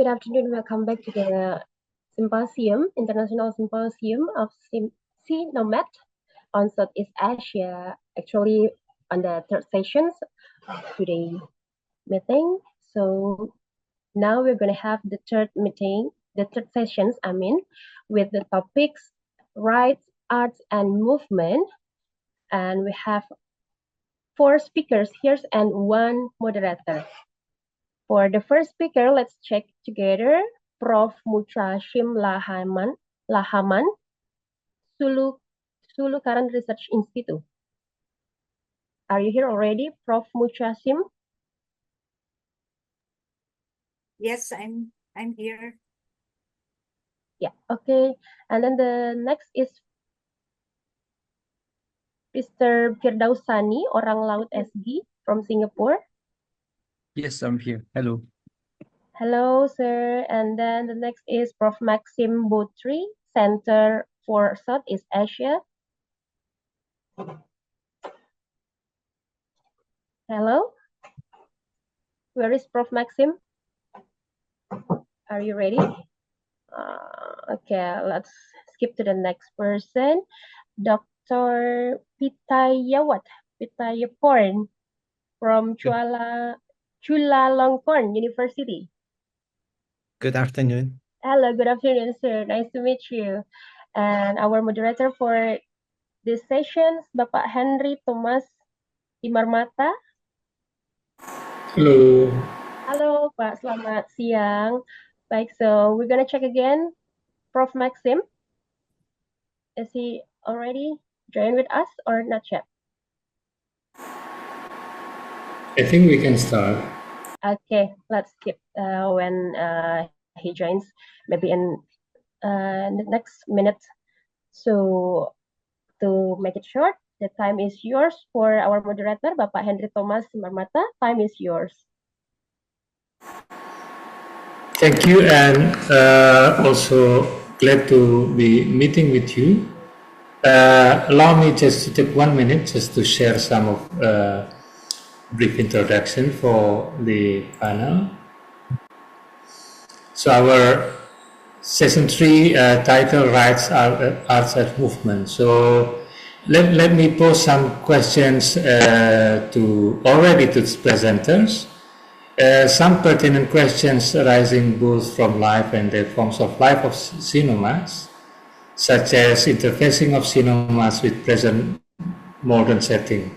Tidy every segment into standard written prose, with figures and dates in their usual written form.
good afternoon. Welcome back to the Symposium, International Symposium of Nomad on Southeast Asia. Actually, on the third session of today's meeting. So now we're going to have the third sessions, with the topics rights, arts, and movement. And we have 4 speakers here and 1 moderator. For the first speaker, let's check together. Prof. Mucha-Shim Lahaman, Sulu Current Research Institute. Are you here already, Prof. Mucha-Shim? Yes, I'm here. Yeah, okay. And then the next is Mr. Firdaus Sani, Orang Laut SG from Singapore. Yes, I'm here. Hello. Hello, sir. And then the next is Prof. Maxime Boutry, Center for Southeast Asia. Hello. Where is Prof. Maxime? Are you ready? Okay, let's skip to the next person. Dr. Pittayaporn from Chulalongkorn University. Good afternoon. Hello, good afternoon, sir. Nice to meet you. And our moderator for this session, Bapak Henry Thomas Simarmata. Hello. Halo, Pak. Selamat siang. Baik, so we're gonna check again. Prof. Maxime, is he already joined with us or not yet? I think we can start. Okay, let's skip when he joins, maybe in the next minute. So to make it short, the time is yours for our moderator, Bapak Henry Thomas Simarmata. Time is yours. Thank you, and also glad to be meeting with you. Allow me just to take 1 minute just to share some of brief introduction for the panel. So our session 3 title Rights, Arts and Movement. So let me pose some questions to the presenters. Some pertinent questions arising both from life and the forms of life of Nomads, such as interfacing of Nomads with present modern setting,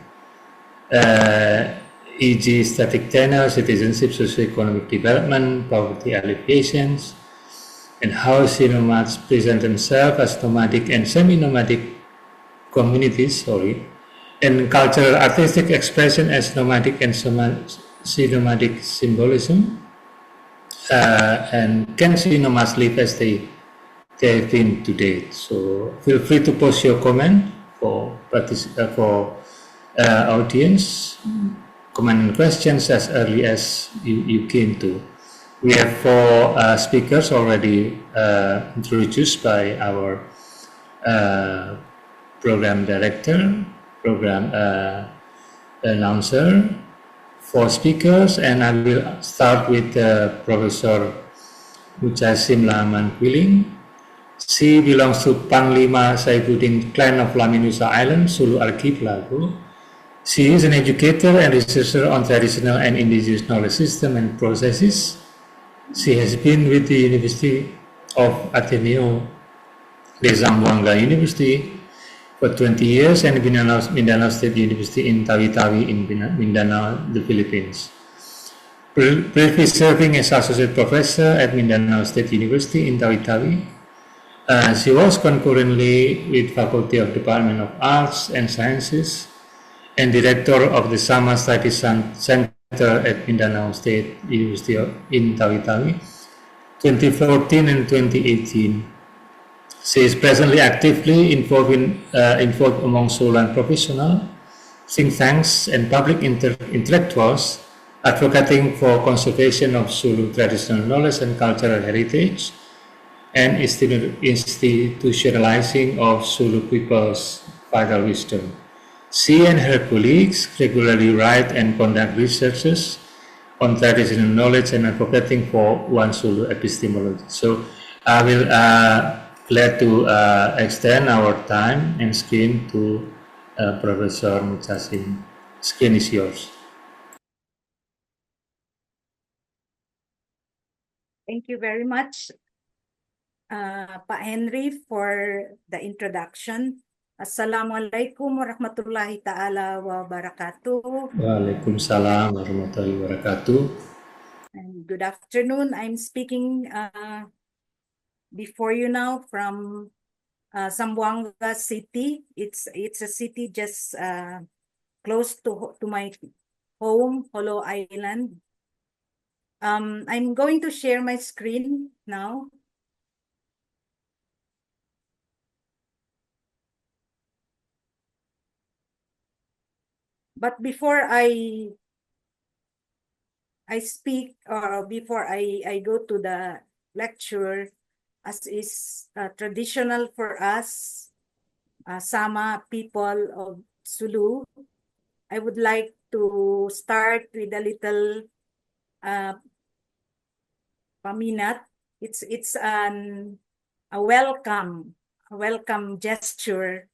e.g. static tenure, citizenship, socio-economic development, poverty alleviations, and how Nomads present themselves as nomadic and semi-nomadic communities, and cultural artistic expression as nomadic and nomadic symbolism, and can Nomads live as they have been to date. So feel free to post your comment for audience, comment and questions as early as you came to. We have 4 speakers already introduced by our program director, program announcer, 4 speakers, and I will start with Professor Mucha-Shim Lahaman Quiling. She belongs to Panglima Saifuddin clan of Laminusa Island, Sulu Archipelago. She is an educator and researcher on traditional and indigenous knowledge system and processes. She has been with the University of Ateneo de Zamboanga University for 20 years and Mindanao State University in Tawi-Tawi in Mindanao, the Philippines. Previously serving as Associate Professor at Mindanao State University in Tawi-Tawi. She was concurrently with Faculty of Department of Arts and Sciences and Director of the Sama Study Center at Mindanao State University in Tawi-Tawi, 2014 and 2018. She is presently actively involved among Suluan professionals, think tanks, and public intellectuals advocating for conservation of Sulu traditional knowledge and cultural heritage and institutionalizing of Sulu people's vital wisdom. She and her colleagues regularly write and conduct researches on traditional knowledge and advocating for one Sulu epistemology. So I will glad to extend our time and screen to Professor Mucha-Shim. Screen is yours. Thank you very much, Pa Henry, for the introduction. Assalamualaikum warahmatullahi ta'ala wabarakatuh. Waalaikumsalam warahmatullahi wabarakatuh. And good afternoon. I'm speaking before you now from Zamboanga City. It's a city just close to my home, Holo Island. I'm going to share my screen now. But before I speak, or before I go to the lecture, as is traditional for us, Sama people of Sulu, I would like to start with a little paminat. It's a welcome gesture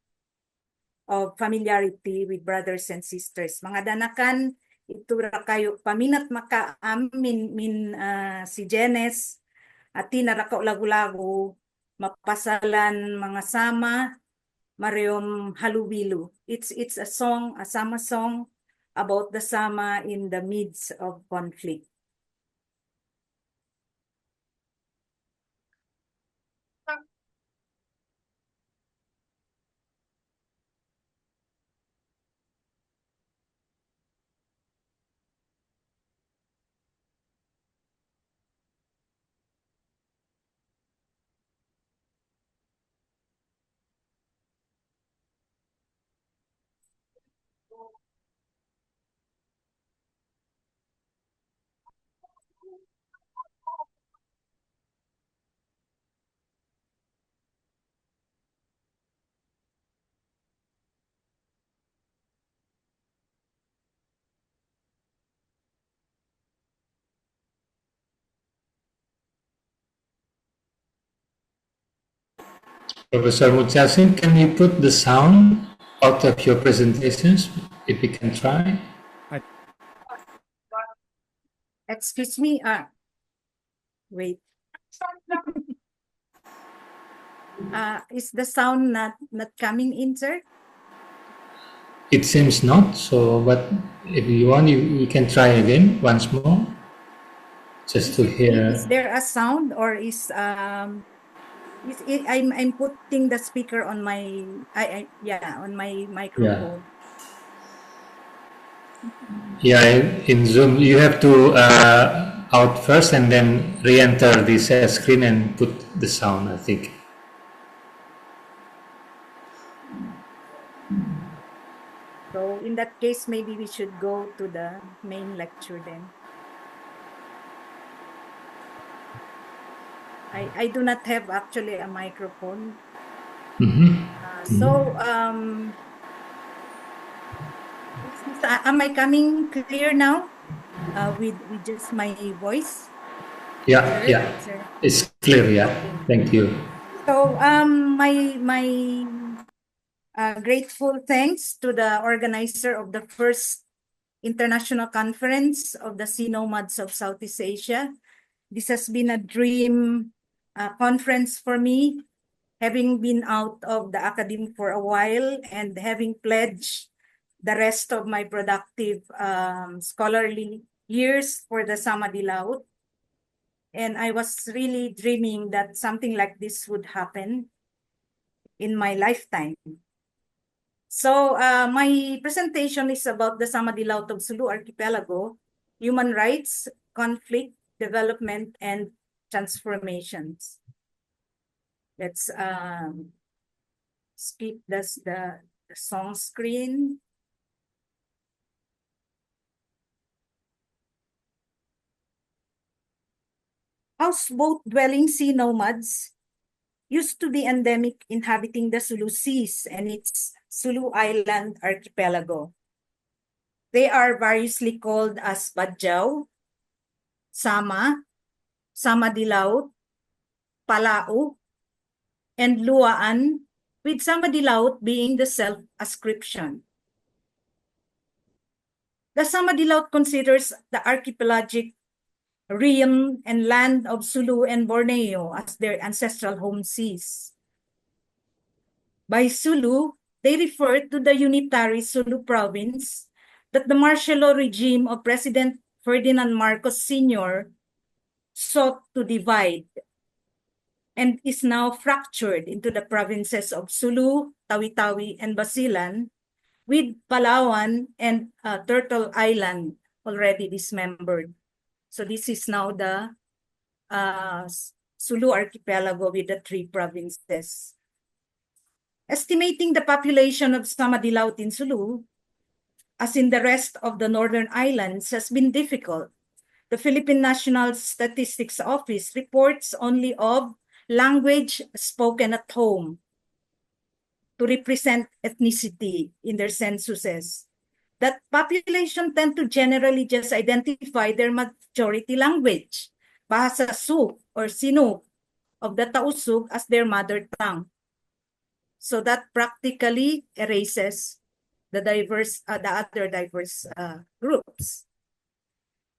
of familiarity with brothers and sisters. Mga danakan, ito ra kayo paminat makaam min si Jenes at tinarakaw lagu-lagu mapasalan mga sama mariom halubilu. It's a song, a sama song about the sama in the midst of conflict. Professor Mucha-Shim, can you put the sound out of your presentations, if we can try? Excuse me, wait. Is the sound not coming in, sir? It seems not, so but if you want, you can try again once more, just to hear. Is there a sound, or is I'm putting the speaker on my on my microphone. Yeah, in Zoom you have to out first and then re-enter this screen and put the sound, I think. So in that case, maybe we should go to the main lecture then. I do not have actually a microphone. So am I coming clear now with just my voice? Yeah, yeah, it's clear. Yeah, thank you. So my grateful thanks to the organizer of the first international conference of the Nomads of Southeast Asia. This has been a dream conference for me, having been out of the academy for a while and having pledged the rest of my productive scholarly years for the Laut. And I was really dreaming that something like this would happen in my lifetime. So my presentation is about the Laut of Sulu Archipelago, human rights, conflict, development, and transformations. Let's skip the song screen. Houseboat-dwelling sea nomads used to be endemic, inhabiting the Sulu Seas and its Sulu Island archipelago. They are variously called as Bajau, Sama, Sama-Laut, Palau, and Luaan, with Sama-Laut being the self-ascription. The Sama-Laut considers the archipelagic realm and land of Sulu and Borneo as their ancestral home seas. By Sulu, they refer to the unitary Sulu province that the martial law regime of President Ferdinand Marcos Sr. sought to divide and is now fractured into the provinces of Sulu, Tawi-Tawi, and Basilan, with Palawan and Turtle Island already dismembered. So this is now the Sulu archipelago with the 3 provinces. Estimating the population of Sama-Laut in Sulu, as in the rest of the northern islands, has been difficult. The Philippine National Statistics Office reports only of language spoken at home to represent ethnicity in their censuses. That population tend to generally just identify their majority language, Bahasa Suk or Sinuk of the Tausug, as their mother tongue. So that practically erases the other diverse groups.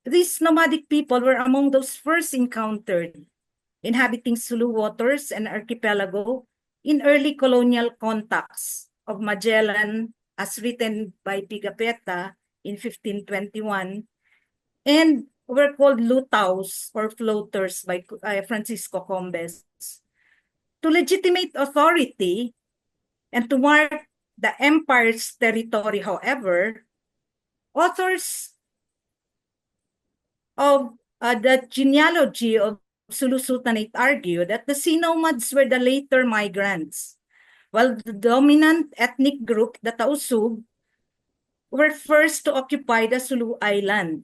These nomadic people were among those first encountered inhabiting Sulu waters and archipelago in early colonial contacts of Magellan, as written by Pigafetta in 1521, and were called lutaws or floaters by Francisco Combes. To legitimate authority and to mark the empire's territory, however, authors of the genealogy of Sulu Sultanate argue that the sea nomads were the later migrants, while the dominant ethnic group, the Tausug, were first to occupy the Sulu island.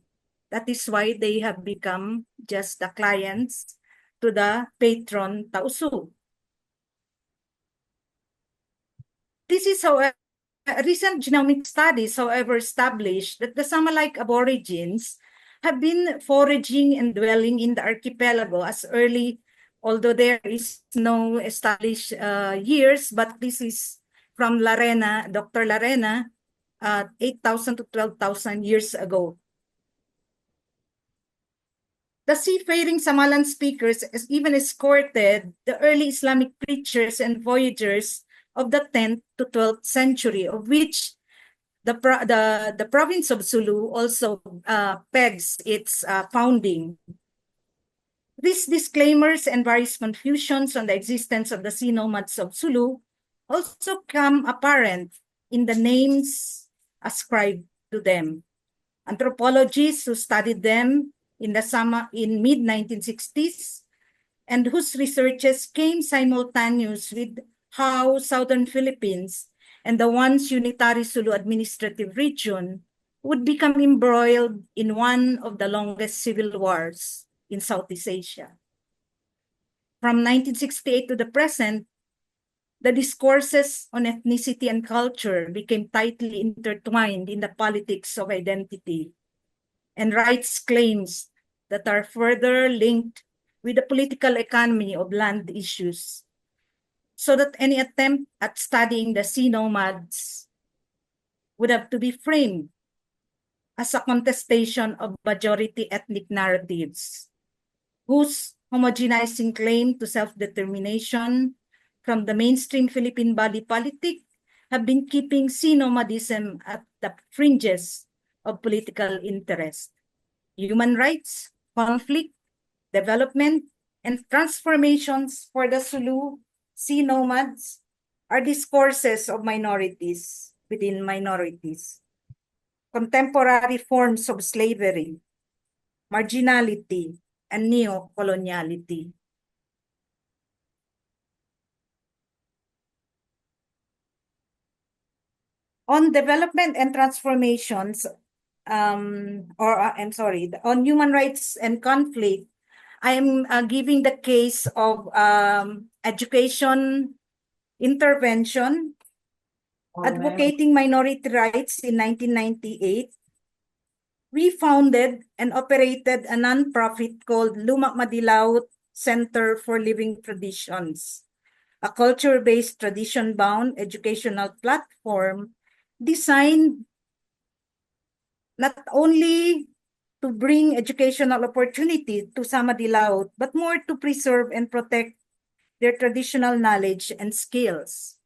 That is why they have become just the clients to the patron Tausug. This is, however, recent genomic studies, however, established that the Sama-like aborigines have been foraging and dwelling in the archipelago as early, although there is no established years, but this is from Larena, Dr. Larena, 8,000 to 12,000 years ago. The seafaring Samalan speakers even escorted the early Islamic preachers and voyagers of the 10th to 12th century, of which the province of Sulu also pegs its founding. These disclaimers and various confusions on the existence of the sea nomads of Sulu also come apparent in the names ascribed to them. Anthropologists who studied them in mid-1960s and whose researches came simultaneous with how Southern Philippines and the once unitary Sulu administrative region would become embroiled in one of the longest civil wars in Southeast Asia. From 1968 to the present, the discourses on ethnicity and culture became tightly intertwined in the politics of identity and rights claims that are further linked with the political economy of land issues, so that any attempt at studying the sea nomads would have to be framed as a contestation of majority ethnic narratives, whose homogenizing claim to self-determination from the mainstream Philippine body politic have been keeping sea nomadism at the fringes of political interest. Human rights, conflict, development, and transformations for the Sulu sea nomads are discourses of minorities within minorities, contemporary forms of slavery, marginality, and neo-coloniality. On development and transformations, on human rights and conflict, I am giving the case of education intervention, advocating minority rights in 1998, we founded and operated a nonprofit called Laut Center for Living Traditions, a culture-based, tradition-bound educational platform designed not only to bring educational opportunity to Sama-Bajau, but more to preserve and protect their traditional knowledge and skills.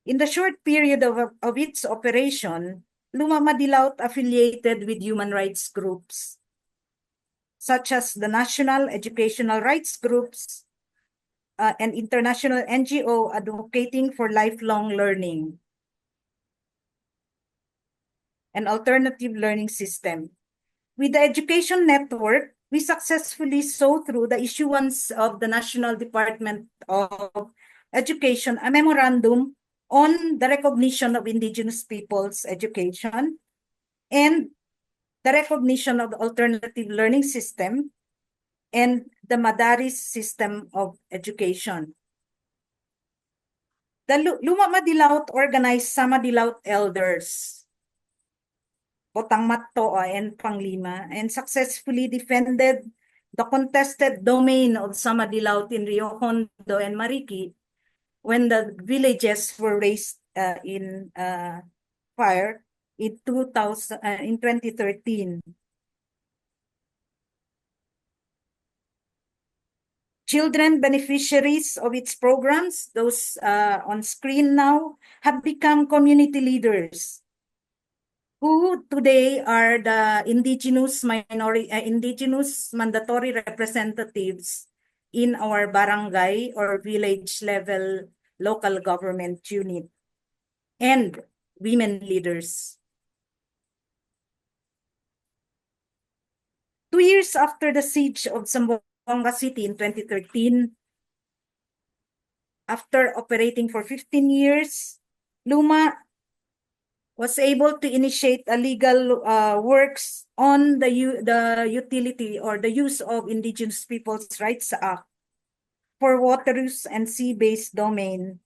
In the short period of its operation, Laut affiliated with human rights groups, such as the National Educational Rights Groups, and international NGO advocating for lifelong learning and alternative learning system. With the education network, we successfully saw through the issuance of the National Department of Education a memorandum on the recognition of indigenous peoples' education and the recognition of the alternative learning system and the Madaris system of education. The Laut organized Sama-Bajau elders, Botang-Matto and Panglima, and successfully defended the contested domain of Sama-Bajau in Rio Hondo and Mariki when the villages were raised in fire in 2013. Children beneficiaries of its programs, those on screen now, have become community leaders who today are the indigenous mandatory representatives in our barangay or village level local government unit and women leaders. 2 years after the siege of Zamboanga City in 2013, after operating for 15 years, Luma was able to initiate a legal works on the utility or the use of Indigenous Peoples' Rights Act for water use and sea-based domain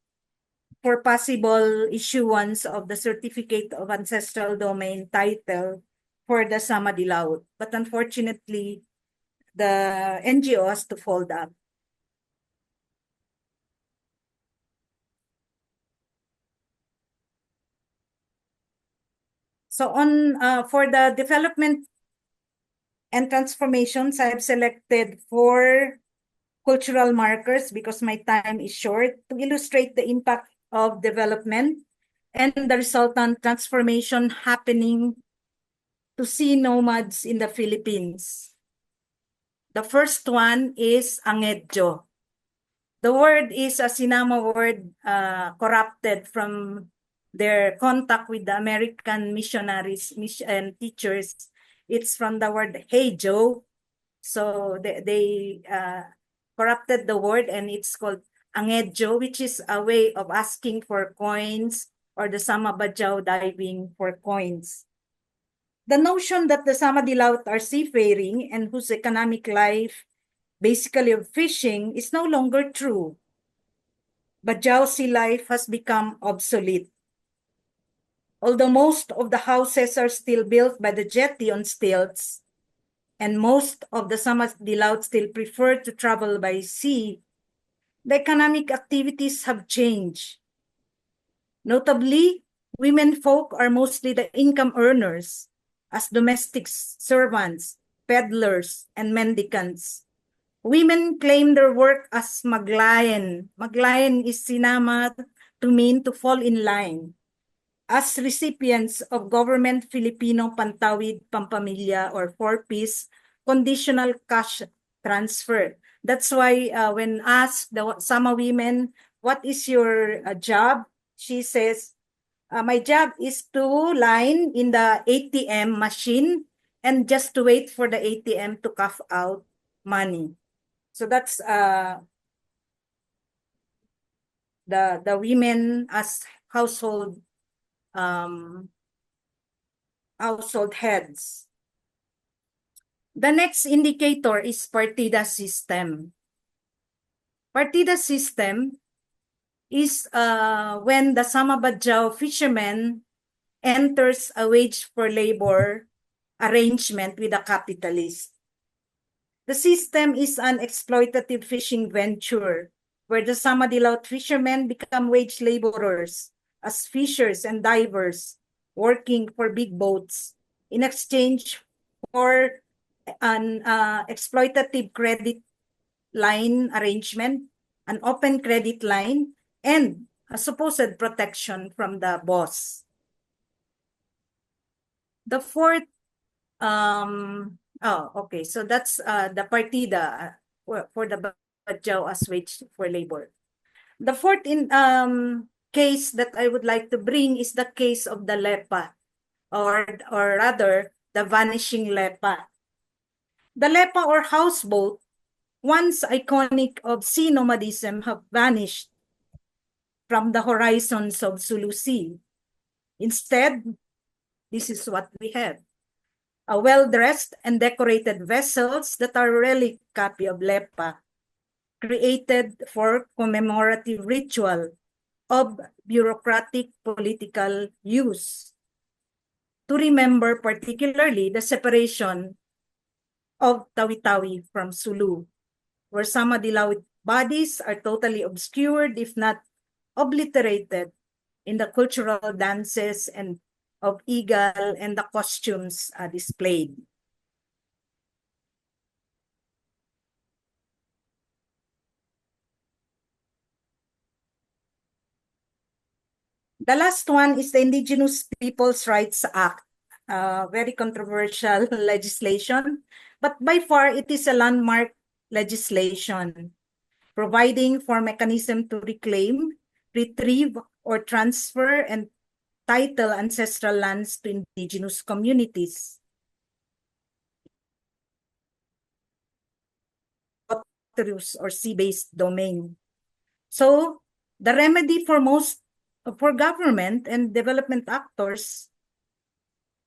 for possible issuance of the Certificate of Ancestral Domain title for the Sama-Bajau. But unfortunately, the NGO has to fold up. So for the development and transformations, I've selected 4 cultural markers because my time is short to illustrate the impact of development and the resultant transformation happening to see nomads in the Philippines. The first one is angedjo. The word is a Sinama word corrupted from their contact with the American missionaries and teachers. It's from the word hey Joe. So they corrupted the word and it's called angedjo, which is a way of asking for coins, or the Sama-Bajau diving for coins. The notion that the Sama-Bajau are seafaring and whose economic life basically of fishing is no longer true. Bajau sea life has become obsolete. Although most of the houses are still built by the jetty on stilts, and most of the Sama-Bajau still prefer to travel by sea, the economic activities have changed. Notably, women folk are mostly the income earners as domestic servants, peddlers, and mendicants. Women claim their work as maglayan. Maglayan is sinama to mean to fall in line, as recipients of government Filipino Pantawid Pampamilya or 4-piece conditional cash transfer. That's why when asked the Sama women, what is your job? She says, my job is to line in the ATM machine and just to wait for the ATM to cough out money. So that's the women as household heads. The next indicator is partida system. Partida system is when the Sama-Bajau fishermen enters a wage for labor arrangement with a capitalist. The system is an exploitative fishing venture where the Sama-Bajau fishermen become wage laborers as fishers and divers working for big boats in exchange for an exploitative credit line arrangement, an open credit line, and a supposed protection from the boss. The fourth, okay, so that's the partida for the Bajau as wage for labor. The fourth case that I would like to bring is the case of the Lepa, or rather, the vanishing Lepa. The Lepa or houseboat, once iconic of sea nomadism, have vanished from the horizons of Sulu Sea. Instead, this is what we have. A well-dressed and decorated vessels that are a relic copy of Lepa, created for commemorative ritual of bureaucratic political use. To remember particularly the separation of Tawi-Tawi from Sulu, where Sama-Bajau bodies are totally obscured, if not obliterated, in the cultural dances and of eagle and the costumes displayed. The last one is the Indigenous Peoples' Rights Act, very controversial legislation, but by far it is a landmark legislation, providing for mechanism to reclaim, retrieve, or transfer and title ancestral lands to indigenous communities. Or sea-based domain. So the remedy for government and development actors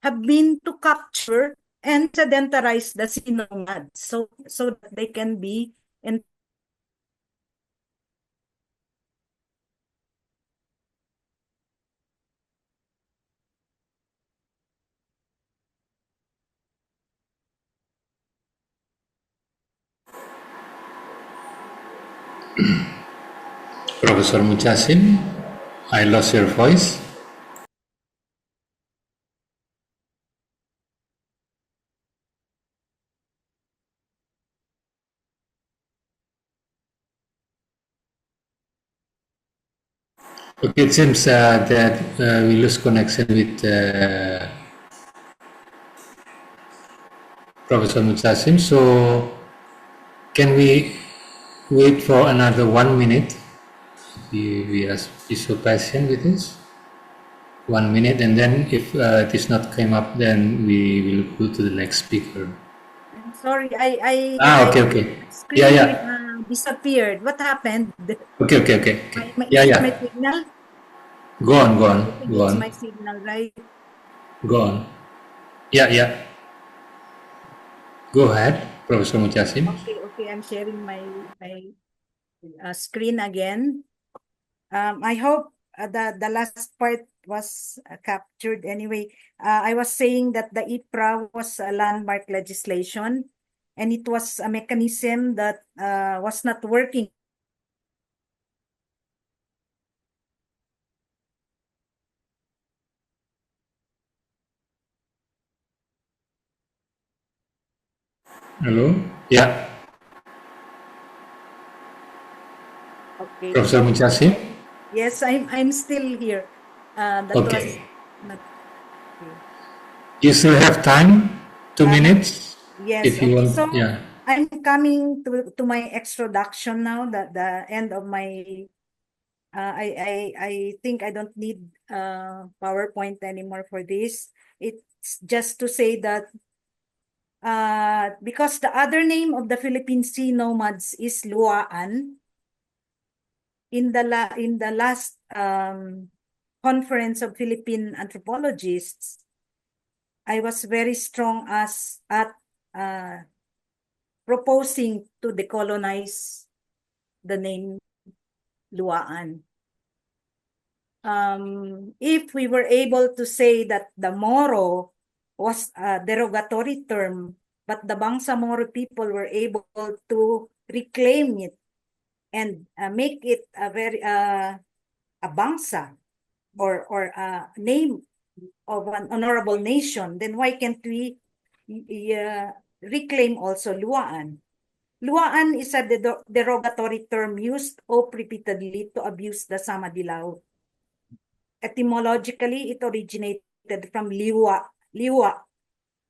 have been to capture and sedentarize the sea nomads so that they can be in. Professor Mucha-Shim, I lost your voice. Okay, it seems that we lose connection with Professor Mucha-Shim. So can we wait for another 1 minute? We are be so patient with this. 1 minute, and then if it is not came up, then we will go to the next speaker. I'm sorry, Okay. Screen Yeah. Disappeared. What happened? Okay. My signal? Go on. It's my signal, right? Go on. Yeah. Go ahead, Professor Mucha-Shim. Okay. I'm sharing my screen again. I hope the last part was captured anyway. I was saying that the IPRA was a landmark legislation, and it was a mechanism that was not working. Hello? Yeah. Okay. Professor Mucha-Shim? Yes, I'm still here. That Okay. was not okay. You still have time? 2 minutes? Yes. If you Okay. want, So yeah. I'm coming to my introduction now. The end of my. I think I don't need PowerPoint anymore for this. It's just to say that because the other name of the Philippine Sea Nomads is Luaan. In the last conference of Philippine anthropologists, I was very strong at proposing to decolonize the name Luaan. if we were able to say that the Moro was a derogatory term, but the Bangsamoro people were able to reclaim it and make it a very a Bangsa or a name of an honorable nation, then why can't we reclaim also Luaan? Luaan is a derogatory term used repeatedly to abuse the Sama-Bajau. Etymologically, it originated from liwa,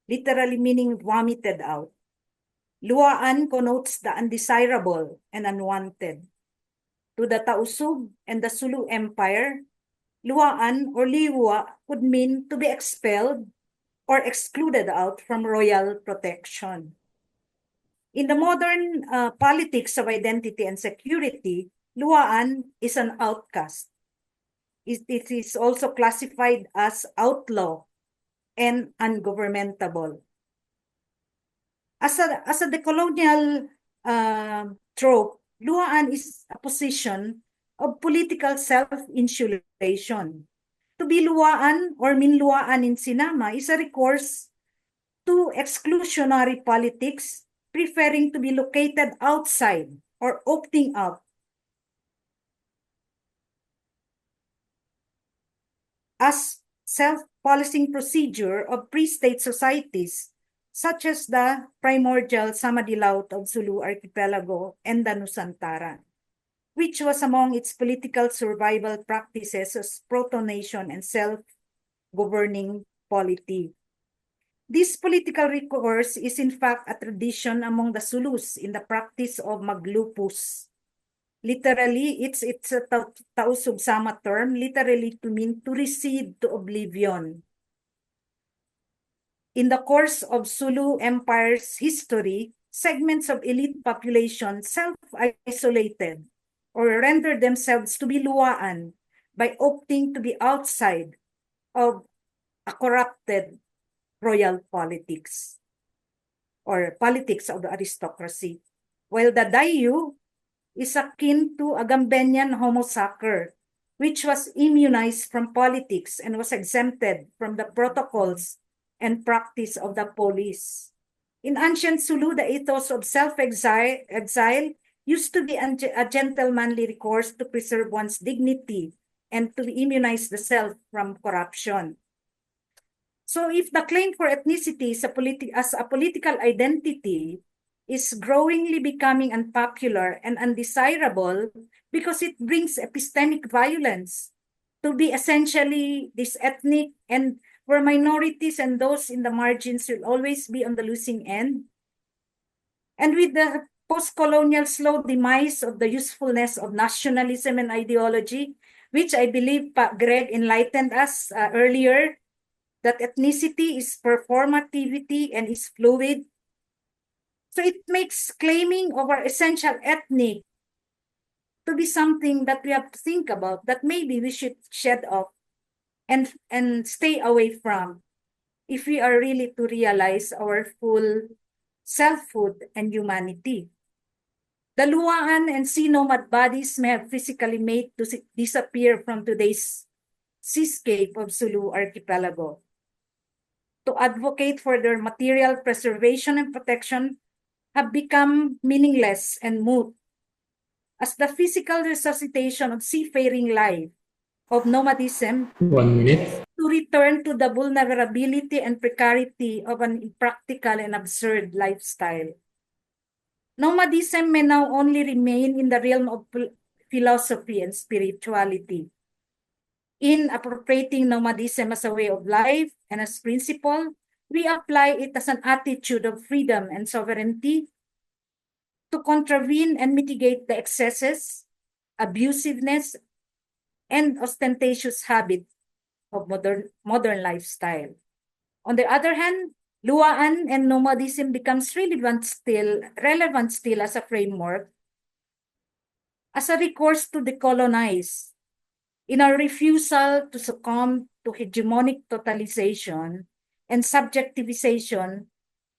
literally meaning vomited out. Luaan connotes the undesirable and unwanted. To the Tausug and the Sulu Empire, Luaan or liwa could mean to be expelled or excluded out from royal protection. In the modern politics of identity and security, Luaan is an outcast. It is also classified as outlaw and ungovernmentable. As a decolonial trope, Luaan is a position of political self-insulation. To be Luaan or Minluaan in Sinama is a recourse to exclusionary politics, preferring to be located outside or opting out. As self-policing procedure of pre-state societies, such as the primordial Laut of Sulu archipelago and the Nusantara, which was among its political survival practices as proto-nation and self-governing polity. This political recourse is in fact a tradition among the Zulus in the practice of maglupus. Literally, it's a Tausug Sama term, literally to mean to recede to oblivion. In the course of Sulu Empire's history, segments of elite population self-isolated or rendered themselves to be luaan by opting to be outside of a corrupted royal politics or politics of the aristocracy, while the Dayu is akin to a Gambenian homosacer, which was immunized from politics and was exempted from the protocols and practice of the police. In ancient Sulu, the ethos of self-exile used to be a gentlemanly recourse to preserve one's dignity and to immunize the self from corruption. So if the claim for ethnicity as a political identity is growingly becoming unpopular and undesirable because it brings epistemic violence to be essentially this ethnic and where minorities and those in the margins will always be on the losing end. And with the post-colonial slow demise of the usefulness of nationalism and ideology, which I believe Greg enlightened us earlier, that ethnicity is performativity and is fluid. So it makes claiming of our essential ethnic to be something that we have to think about, that maybe we should shed off and stay away from if we are really to realize our full selfhood and humanity. The Luaan and sea nomad bodies may have physically made to disappear from today's seascape of Sulu archipelago. To advocate for their material preservation and protection have become meaningless and moot, as the physical resuscitation of seafaring life, of nomadism, 1 minute. to return to the vulnerability and precarity of an impractical and absurd lifestyle. Nomadism may now only remain in the realm of philosophy and spirituality. In appropriating nomadism as a way of life and as principle, we apply it as an attitude of freedom and sovereignty to contravene and mitigate the excesses, abusiveness, and ostentatious habit of modern lifestyle. On the other hand, Luaan and nomadism becomes relevant still as a framework, as a recourse to decolonize. In our refusal to succumb to hegemonic totalization and subjectivization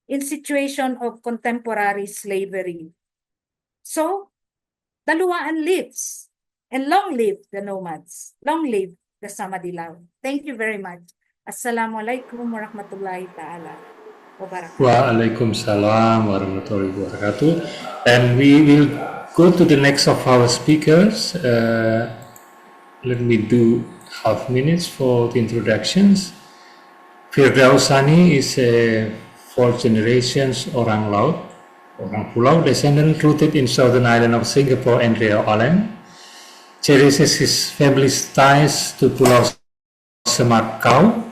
in situation of contemporary slavery. So, the Luaan lives, and long live the nomads, long live the Sama-Bajau. Thank you very much. Assalamualaikum warahmatullahi ta'ala wabarakatuh. Waalaikumsalam warahmatullahi wabarakatuh. And we will go to the next of our speakers. Let me do half minutes for the introductions. Firdaus Sani is a fourth generation orang Laut, orang Pulau descendant rooted in southern island of Singapore and Riau Island. Cherishes his family's ties to Pulau Symarbajau.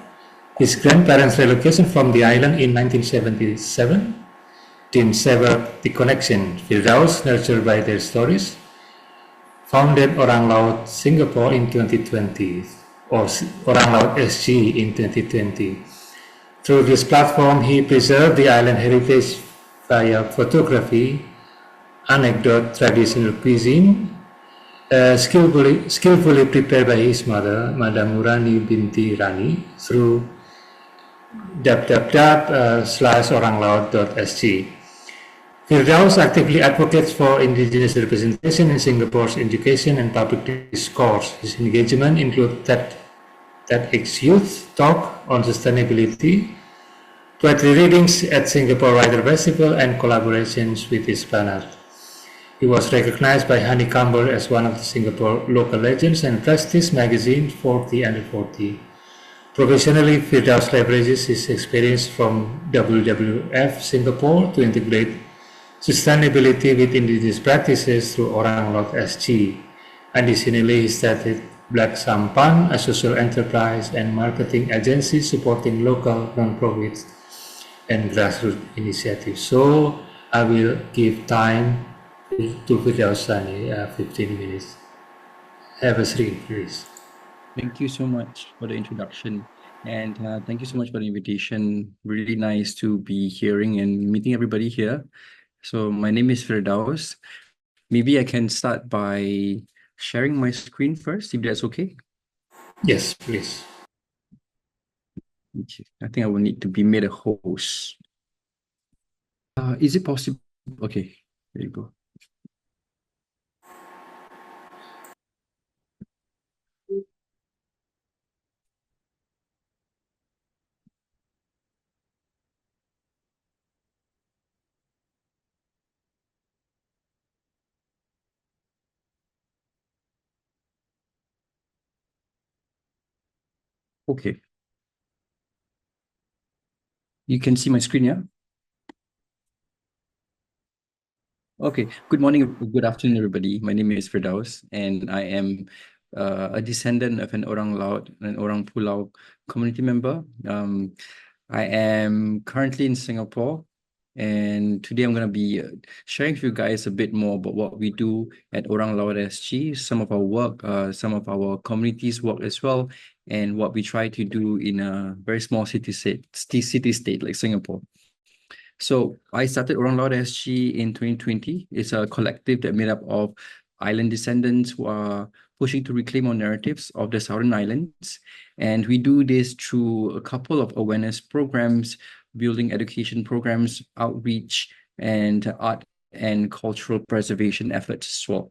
His grandparents' relocation from the island in 1977 didn't sever the connection. Firdaus, nurtured by their stories, founded Orang Laut Singapore in 2020, or Orang Laut SG in 2020. Through this platform, he preserved the island heritage via photography, anecdote, traditional cuisine, skillfully prepared by his mother, Madam Murani binti Rani, through www.oranglaut.sg. Firdaus actively advocates for indigenous representation in Singapore's education and public discourse. His engagement includes TEDx Youth Talk on Sustainability, poetry readings at Singapore Writer Festival, and collaborations with his planet. He was recognized by Honeycomber as one of the Singapore local legends and Prestige magazine 40 under 40. Professionally, Firdaus leverages his experience from WWF Singapore to integrate sustainability with indigenous practices through Orang Laut SG. Additionally, he started Black Sampan, a social enterprise and marketing agency supporting local non-profits and grassroots initiatives. So I will give time to Firdaus Sani, 15 minutes. Have a seat, please. Thank you so much for the introduction. And thank you so much for the invitation. Really nice to be hearing and meeting everybody here. So my name is Firdaus. Maybe I can start by sharing my screen first, if that's okay. Yes, please. Okay. I think I will need to be made a host. Is it possible? Okay, there you go. Okay. You can see my screen, yeah? Okay. Good morning, good afternoon, everybody. My name is Firdaus, and I am a descendant of an Orang Laut and Orang Pulau community member. I am currently in Singapore, and today I'm going to be sharing with you guys a bit more about what we do at Orang Laut SG, some of our work, some of our communities work as well, and what we try to do in a very small city state like Singapore. So I started Orang Laut SG in 2020. It's a collective that made up of island descendants who are pushing to reclaim our narratives of the Southern Islands. And we do this through a couple of awareness programs, building education programs, outreach, and art and cultural preservation efforts as well.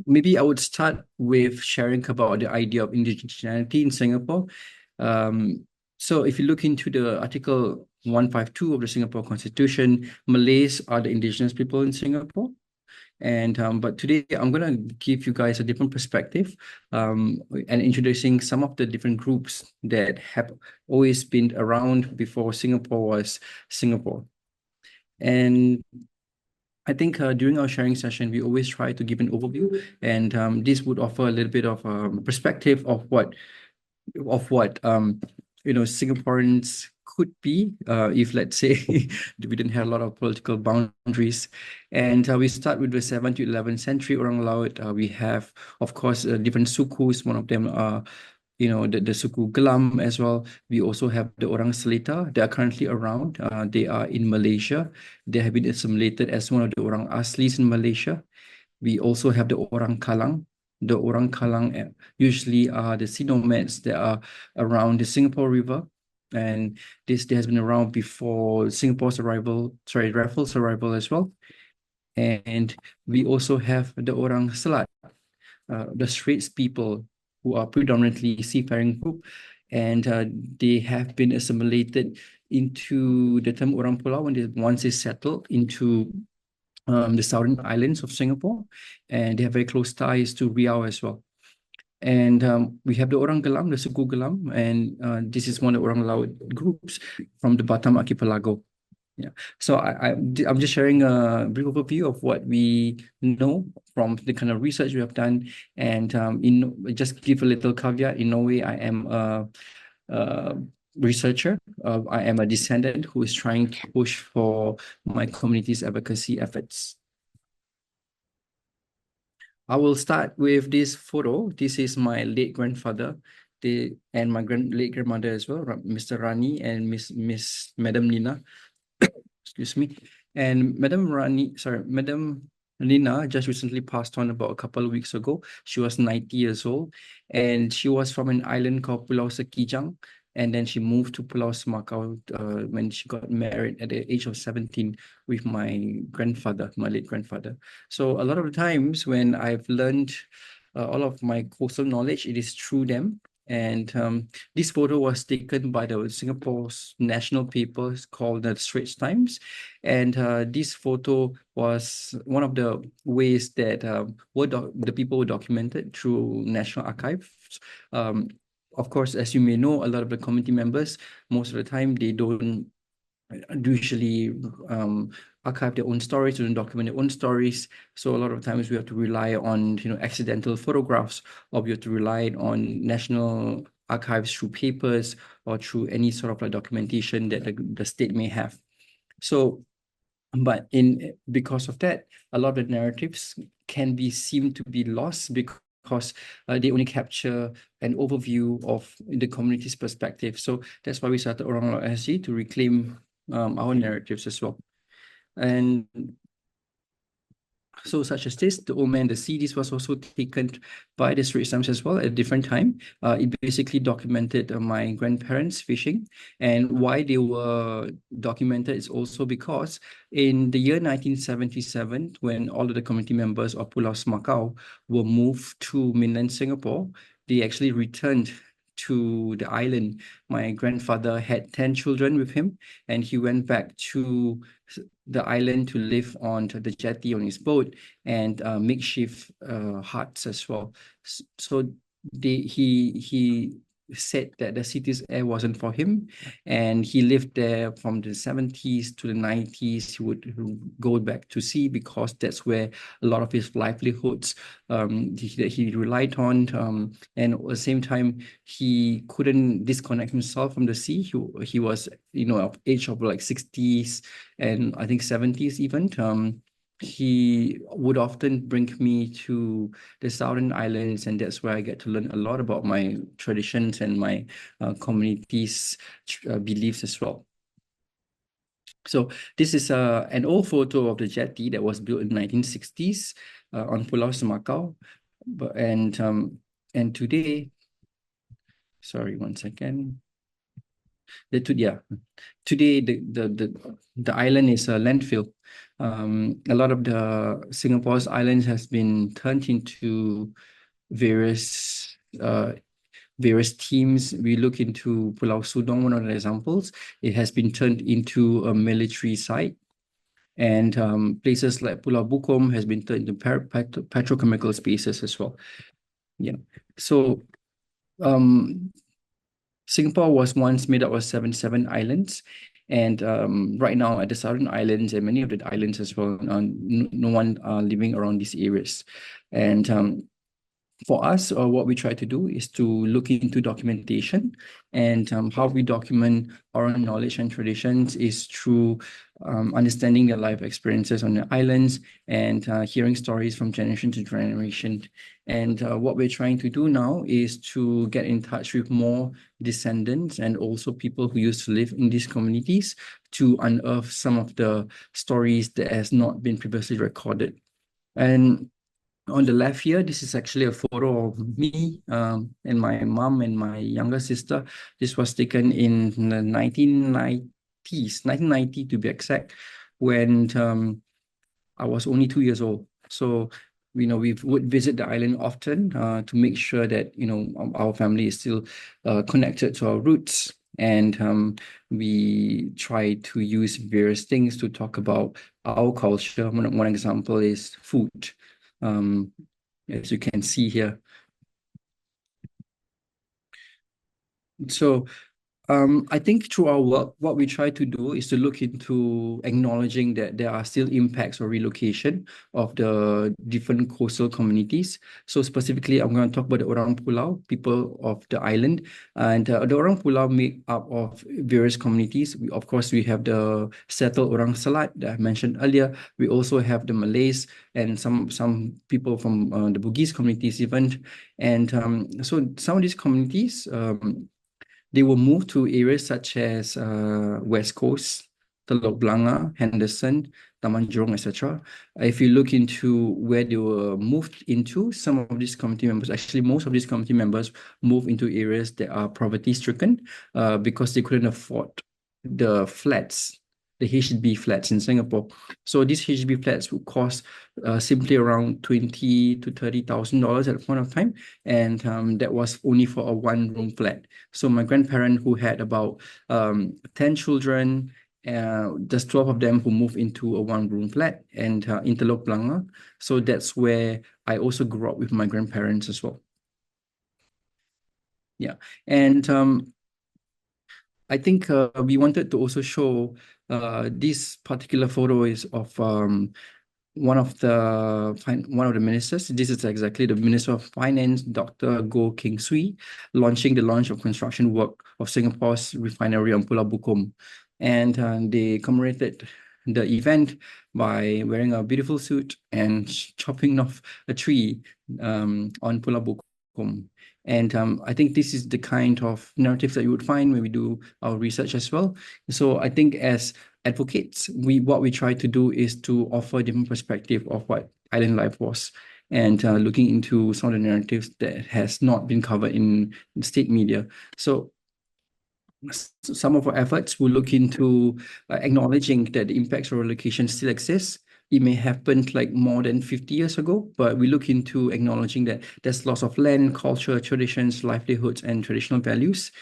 Maybe I would start with sharing about the idea of indigeneity in Singapore. So if you look into the Article 152 of the Singapore Constitution, Malays are the indigenous people in Singapore. But today I'm going to give you guys a different perspective and introducing some of the different groups that have always been around before Singapore was Singapore. And I think during our sharing session, we always try to give an overview, and this would offer a little bit of perspective of what Singaporeans could be if, let's say, we didn't have a lot of political boundaries. And we start with the 7th to 11th century Orang Laut. We have, of course, different sukus. One of them are the suku Gelam as well. We also have the Orang Seletar. They are currently around. They are in Malaysia. They have been assimilated as one of the Orang Aslis in Malaysia. We also have the Orang Kalang. The Orang Kalang usually are the sea nomads that are around the Singapore River. And this has been around before Raffles' arrival as well. And we also have the Orang Selat, the Straits people who are predominantly seafaring group, and they have been assimilated into the term Orang Pulau once they settled into the southern islands of Singapore, and they have very close ties to Riau as well. And we have the Orang Gelam, the Suku Gelam, and this is one of the Orang Laut groups from the Batam Archipelago. Yeah, so I'm just sharing a brief overview of what we know from the kind of research we have done, and just give a little caveat. In no way I am a researcher. I am a descendant who is trying to push for my community's advocacy efforts. I will start with this photo. This is my late grandfather, and my late grandmother as well, Mr. Rani and Miss Madam Nina. Excuse me. And Madam Nina just recently passed on about a couple of weeks ago. She was 90 years old, and she was from an island called Pulau Sekijang. And then she moved to Pulau Semakau when she got married at the age of 17 with my grandfather, my late grandfather. So a lot of the times when I've learned all of my coastal knowledge, it is through them. And this photo was taken by the Singapore's national paper called the Straits Times. And this photo was one of the ways that the people were documented through National Archives. Of course, as you may know, a lot of the committee members, most of the time, they don't usually archive their own stories, don't document their own stories. So a lot of times we have to rely on accidental photographs, or we have to rely on national archives through papers or through any sort of like documentation that the state may have. So, but because of that, a lot of the narratives can seem to be lost because they only capture an overview of the community's perspective. So that's why we started Orang Laut SG to reclaim our narratives as well. And so such as this, The Old Man, the Sea, this was also taken by the Straits Times as well at a different time. It basically documented my grandparents fishing, and why they were documented is also because in the year 1977, when all of the community members of Pulau Semakau were moved to mainland Singapore, they actually returned to the island. My grandfather had 10 children with him, and he went back to the island to live on the jetty on his boat and makeshift huts as well. So he said that the city's air wasn't for him, and he lived there from the 70s to the 90s. He would go back to sea because that's where a lot of his livelihoods he relied on, and at the same time he couldn't disconnect himself from the sea. He was of age of like 60s and I think 70s even. He would often bring me to the southern islands, and that's where I get to learn a lot about my traditions and my community's beliefs as well. So this is an old photo of the jetty that was built in the 1960s on Pulau Semakau. And today, sorry, one second. Today the island is a landfill. A lot of the Singapore's islands has been turned into various teams. We look into Pulau Sudong, one of the examples. It has been turned into a military site. And places like Pulau Bukom has been turned into petrochemical spaces as well. Yeah. So Singapore was once made up of 77 islands, and right now at the southern islands and many of the islands as well, no one are living around these areas. And for us, what we try to do is to look into documentation, and how we document oral knowledge and traditions is through understanding their life experiences on the islands and hearing stories from generation to generation. And what we're trying to do now is to get in touch with more descendants and also people who used to live in these communities to unearth some of the stories that has not been previously recorded. And on the left here, this is actually a photo of me and my mom and my younger sister. This was taken in the 1990s, 1990 to be exact, when I was only 2 years old. So, we would visit the island often to make sure that, our family is still connected to our roots. And we try to use various things to talk about our culture. One example is food. As you can see here. So I think through our work, what we try to do is to look into acknowledging that there are still impacts or relocation of the different coastal communities. So specifically, I'm going to talk about the Orang Pulau, people of the island. And the Orang Pulau make up of various communities. Of course, we have the settled Orang Salat that I mentioned earlier. We also have the Malays and some people from the Bugis communities even. And so some of these communities, they will move to areas such as West Coast, Telok Blangah, Henderson, Taman Jurong, etc. If you look into where they were moved into, some of these community members, actually most of these community members move into areas that are poverty-stricken because they couldn't afford the flats, the HDB flats in Singapore. So these HDB flats would cost simply around $20,000 to $30,000 at a point of time, and that was only for a one-room flat. So my grandparent, who had about 10 children, there's 12 of them who moved into a one-room flat and in Telok Blangah. So that's where I also grew up with my grandparents as well. Yeah, and I think we wanted to also show this particular photo is of one of the ministers. This is exactly the Minister of Finance, Dr. Goh Keng Swee, launching the launch of construction work of Singapore's refinery on Pulau Bukom. And they commemorated the event by wearing a beautiful suit and chopping off a tree on Pulau Bukom. And I think this is the kind of narratives that you would find when we do our research as well. So I think as advocates, what we try to do is to offer a different perspective of what island life was, and looking into some of the narratives that has not been covered in the state media. So some of our efforts will look into acknowledging that the impacts of relocation still exist. It may happen like more than 50 years ago, but we look into acknowledging that there's loss of land, culture, traditions, livelihoods, and traditional values.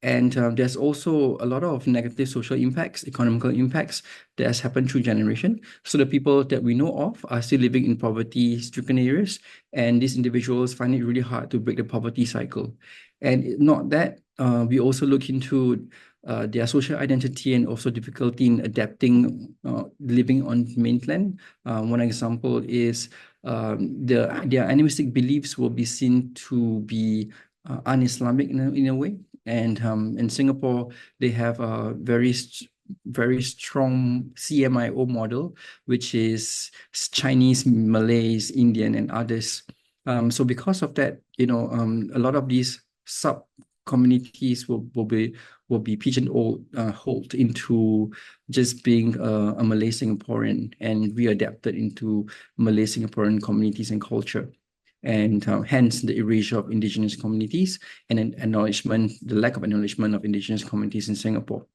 And there's also a lot of negative social impacts, economical impacts that has happened through generation. So the people that we know of are still living in poverty-stricken areas, and these individuals find it really hard to break the poverty cycle. And not that, we also look into their social identity and also difficulty in adapting living on mainland. One example is their animistic beliefs will be seen to be un-Islamic in a way. And in Singapore, they have a very strong CMIO model, which is Chinese, Malays, Indian, and others. So because of that, a lot of these sub communities will be pigeonholed into just being a Malay Singaporean and readapted into Malay Singaporean communities and culture. And hence the erasure of indigenous communities and the lack of acknowledgement of indigenous communities in Singapore.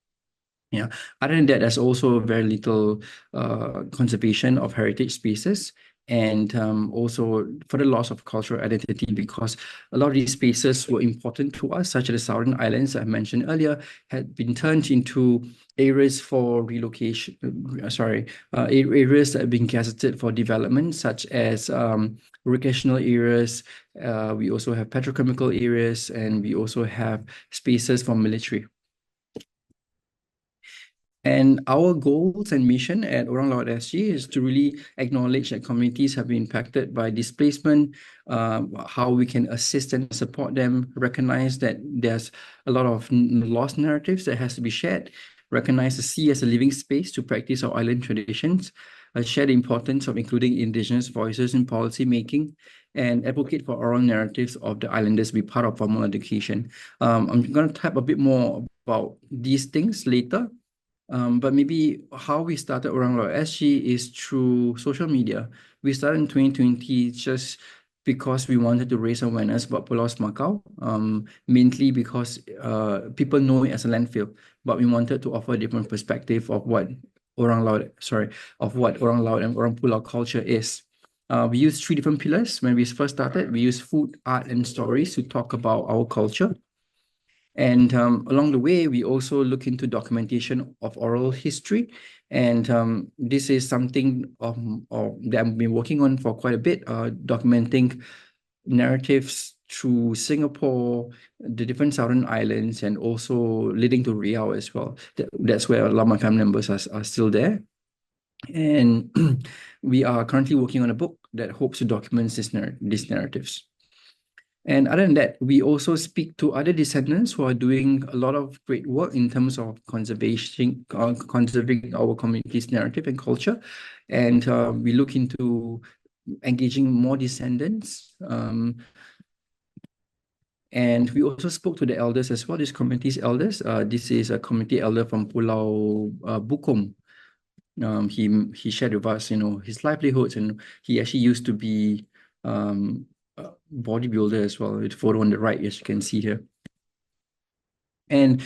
Yeah. Other than that, there's also very little conservation of heritage spaces, and also for the loss of cultural identity, because a lot of these spaces were important to us, such as the Southern Islands I mentioned earlier, had been turned into areas for relocation, areas that have been gazetted for development, such as recreational areas. We also have petrochemical areas, and we also have spaces for military. And our goals and mission at Orang Laut SG is to really acknowledge that communities have been impacted by displacement, how we can assist and support them, recognize that there's a lot of lost narratives that has to be shared, recognize the sea as a living space to practice our island traditions, share the importance of including indigenous voices in policy making, and advocate for oral narratives of the islanders be part of formal education. I'm going to type a bit more about these things later. But maybe how we started Orang Laut SG is through social media. We started in 2020 just because we wanted to raise awareness about Pulau Semakau, mainly because people know it as a landfill, but we wanted to offer a different perspective of what Orang Laut, of what Orang Laut and Orang Pulau culture is. We use 3 different pillars. When we first started, we used food, art, and stories to talk about our culture. And along the way, we also look into documentation of oral history. And this is something that I've been working on for quite a bit, documenting narratives through Singapore, the different southern islands, and also leading to Riau as well. That's where a lot of my family members are still there. And we are currently working on a book that hopes to document these narratives. And other than that, we also speak to other descendants who are doing a lot of great work in terms of conserving our community's narrative and culture. And we look into engaging more descendants. And we also spoke to the elders as well, these community's elders. This is a community elder from Pulau Bukom. He shared with us, his livelihoods, and he actually used to be a bodybuilder as well. With photo on the right, as you can see here. And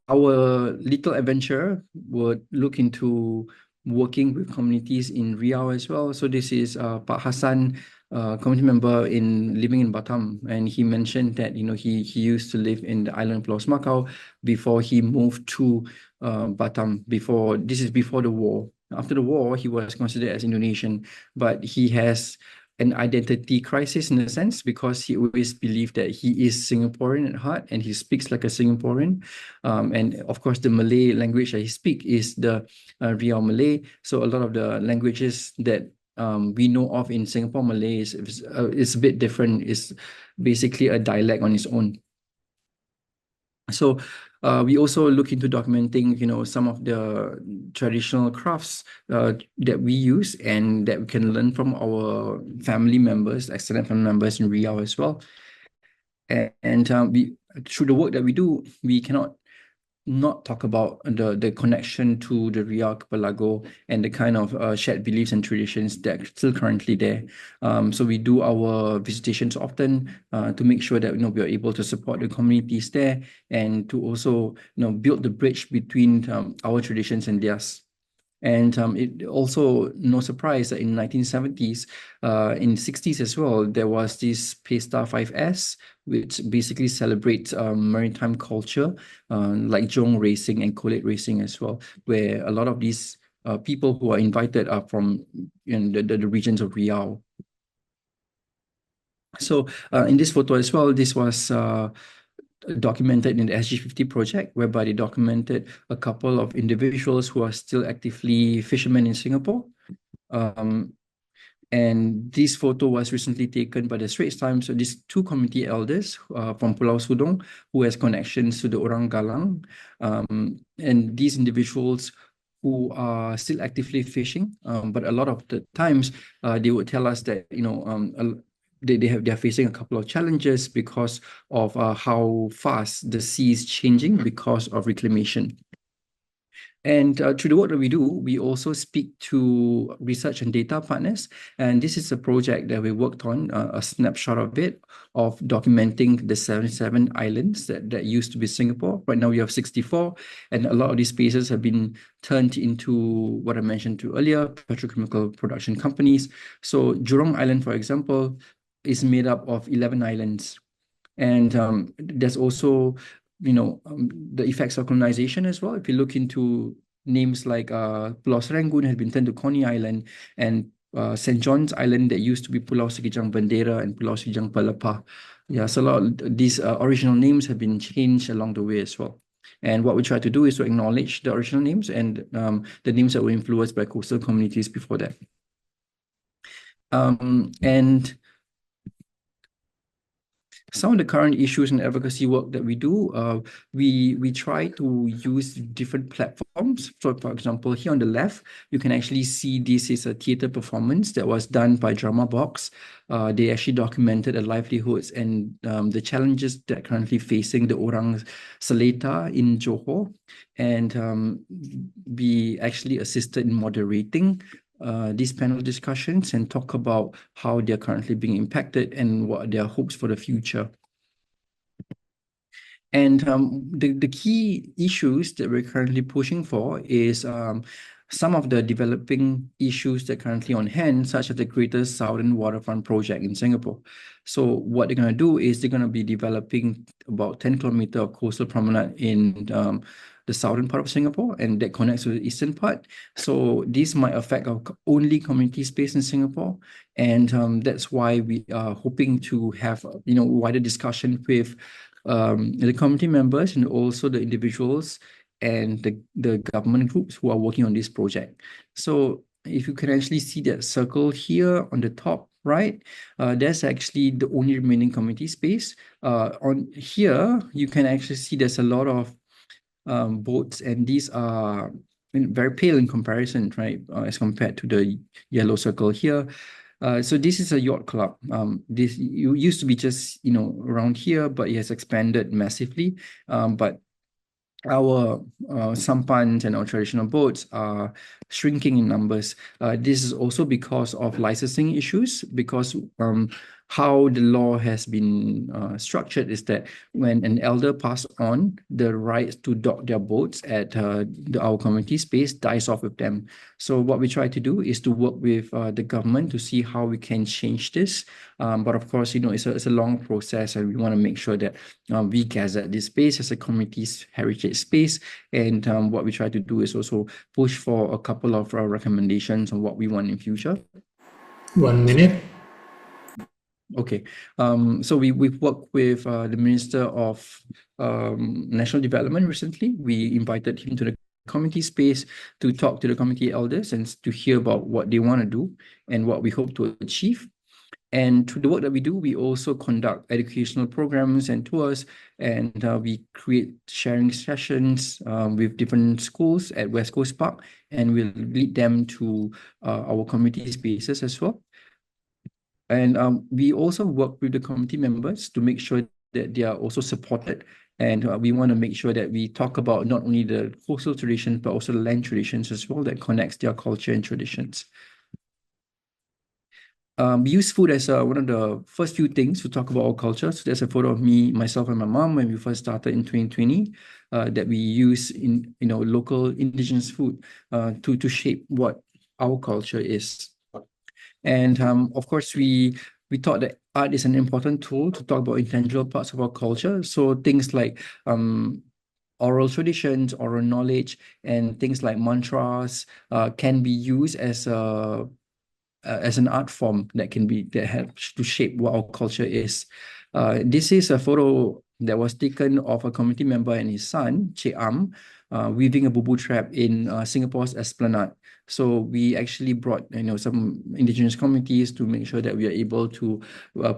our little adventure would look into working with communities in Riau as well. So this is Pak Hassan, community member living in Batam, and he mentioned that he used to live in the island of Pulau Semakau before he moved to Batam. This is before the war. After the war, he was considered as Indonesian, but he has an identity crisis in a sense, because he always believed that he is Singaporean at heart and he speaks like a Singaporean. And of course, the Malay language that he speaks is the Riau Malay. So a lot of the languages that we know of in Singapore Malay is a bit different. It's basically a dialect on its own. So we also look into documenting, some of the traditional crafts that we use and that we can learn from our family members, extended family members in Riau as well. And we, through the work that we do, we cannot not talk about the connection to the Riau Archipelago and the kind of shared beliefs and traditions that are still currently there. So we do our visitations often to make sure that we are able to support the communities there, and to also build the bridge between our traditions and theirs. And it also, no surprise that in 1970s, in 60s as well, there was this Pesta 5S, which basically celebrates maritime culture, like Jong racing and Colate racing as well, where a lot of these people who are invited are from the regions of Riau. So in this photo as well, this was documented in the SG50 project, whereby they documented a couple of individuals who are still actively fishermen in Singapore. And this photo was recently taken by the Straits Times. So these 2 community elders from Pulau Sudong, who has connections to the Orang Galang. And these individuals who are still actively fishing, but a lot of the times they would tell us that, they're facing a couple of challenges because of how fast the sea is changing because of reclamation. And through the work that we do, we also speak to research and data partners. And this is a project that we worked on, a snapshot of it, of documenting the 77 islands that used to be Singapore. Right now we have 64, and a lot of these spaces have been turned into what I mentioned to earlier, petrochemical production companies. So Jurong Island, for example, is made up of 11 islands. And there's also, the effects of colonization as well. If you look into names like Pulau Serangoon has been turned to Coney Island, and St. John's Island that used to be Pulau Sekejang Bendera and Pulau Sekejang Pelepah. Yeah, so a lot of these original names have been changed along the way as well. And what we try to do is to acknowledge the original names and the names that were influenced by coastal communities before that. And some of the current issues and advocacy work that we do, we try to use different platforms. So, for example, here on the left, you can actually see this is a theatre performance that was done by Drama Box. They actually documented the livelihoods and the challenges that are currently facing the Orang Seletar in Johor. And we actually assisted in moderating these panel discussions and talk about how they're currently being impacted and what are their hopes for the future. And the key issues that we're currently pushing for is some of the developing issues that are currently on hand, such as the Greater Southern Waterfront Project in Singapore. So what they're going to do is they're going to be developing about 10 kilometers of coastal promenade in the southern part of Singapore, and that connects to the eastern part. So this might affect our only community space in Singapore, and that's why we are hoping to have wider discussion with the community members and also the individuals and the government groups who are working on this project. So if you can actually see that circle here on the top right, that's actually the only remaining community space. On here, you can actually see there's a lot of boats, and these are very pale in comparison, right, as compared to the yellow circle here. So this is a yacht club. This used to be just around here, but it has expanded massively. But our sampans and our traditional boats are shrinking in numbers. This is also because of licensing issues, because how the law has been structured is that when an elder passes on, the rights to dock their boats at our community space dies off with them. So what we try to do is to work with the government to see how we can change this. But of course, it's a long process, and we want to make sure that we gazette this space as a community's heritage space. And what we try to do is also push for a couple of recommendations on what we want in future. 1 minute. Okay, so we've worked with the Minister of National Development recently. We invited him to the community space to talk to the community elders and to hear about what they want to do and what we hope to achieve. And through the work that we do, we also conduct educational programs and tours, and we create sharing sessions with different schools at West Coast Park, and we'll lead them to our community spaces as well. And we also work with the community members to make sure that they are also supported. And we want to make sure that we talk about not only the coastal traditions, but also the land traditions as well that connects their culture and traditions. We use food as one of the first few things to talk about our culture. So there's a photo of me, myself, and my mom when we first started in 2020 that we use in local indigenous food to shape what our culture is. And of course, we thought that art is an important tool to talk about intangible parts of our culture. So things like oral traditions, oral knowledge, and things like mantras can be used as an art form that helps to shape what our culture is. This is a photo that was taken of a community member and his son, Che Am, weaving a bubu trap in Singapore's Esplanade. So we actually brought some indigenous communities to make sure that we are able to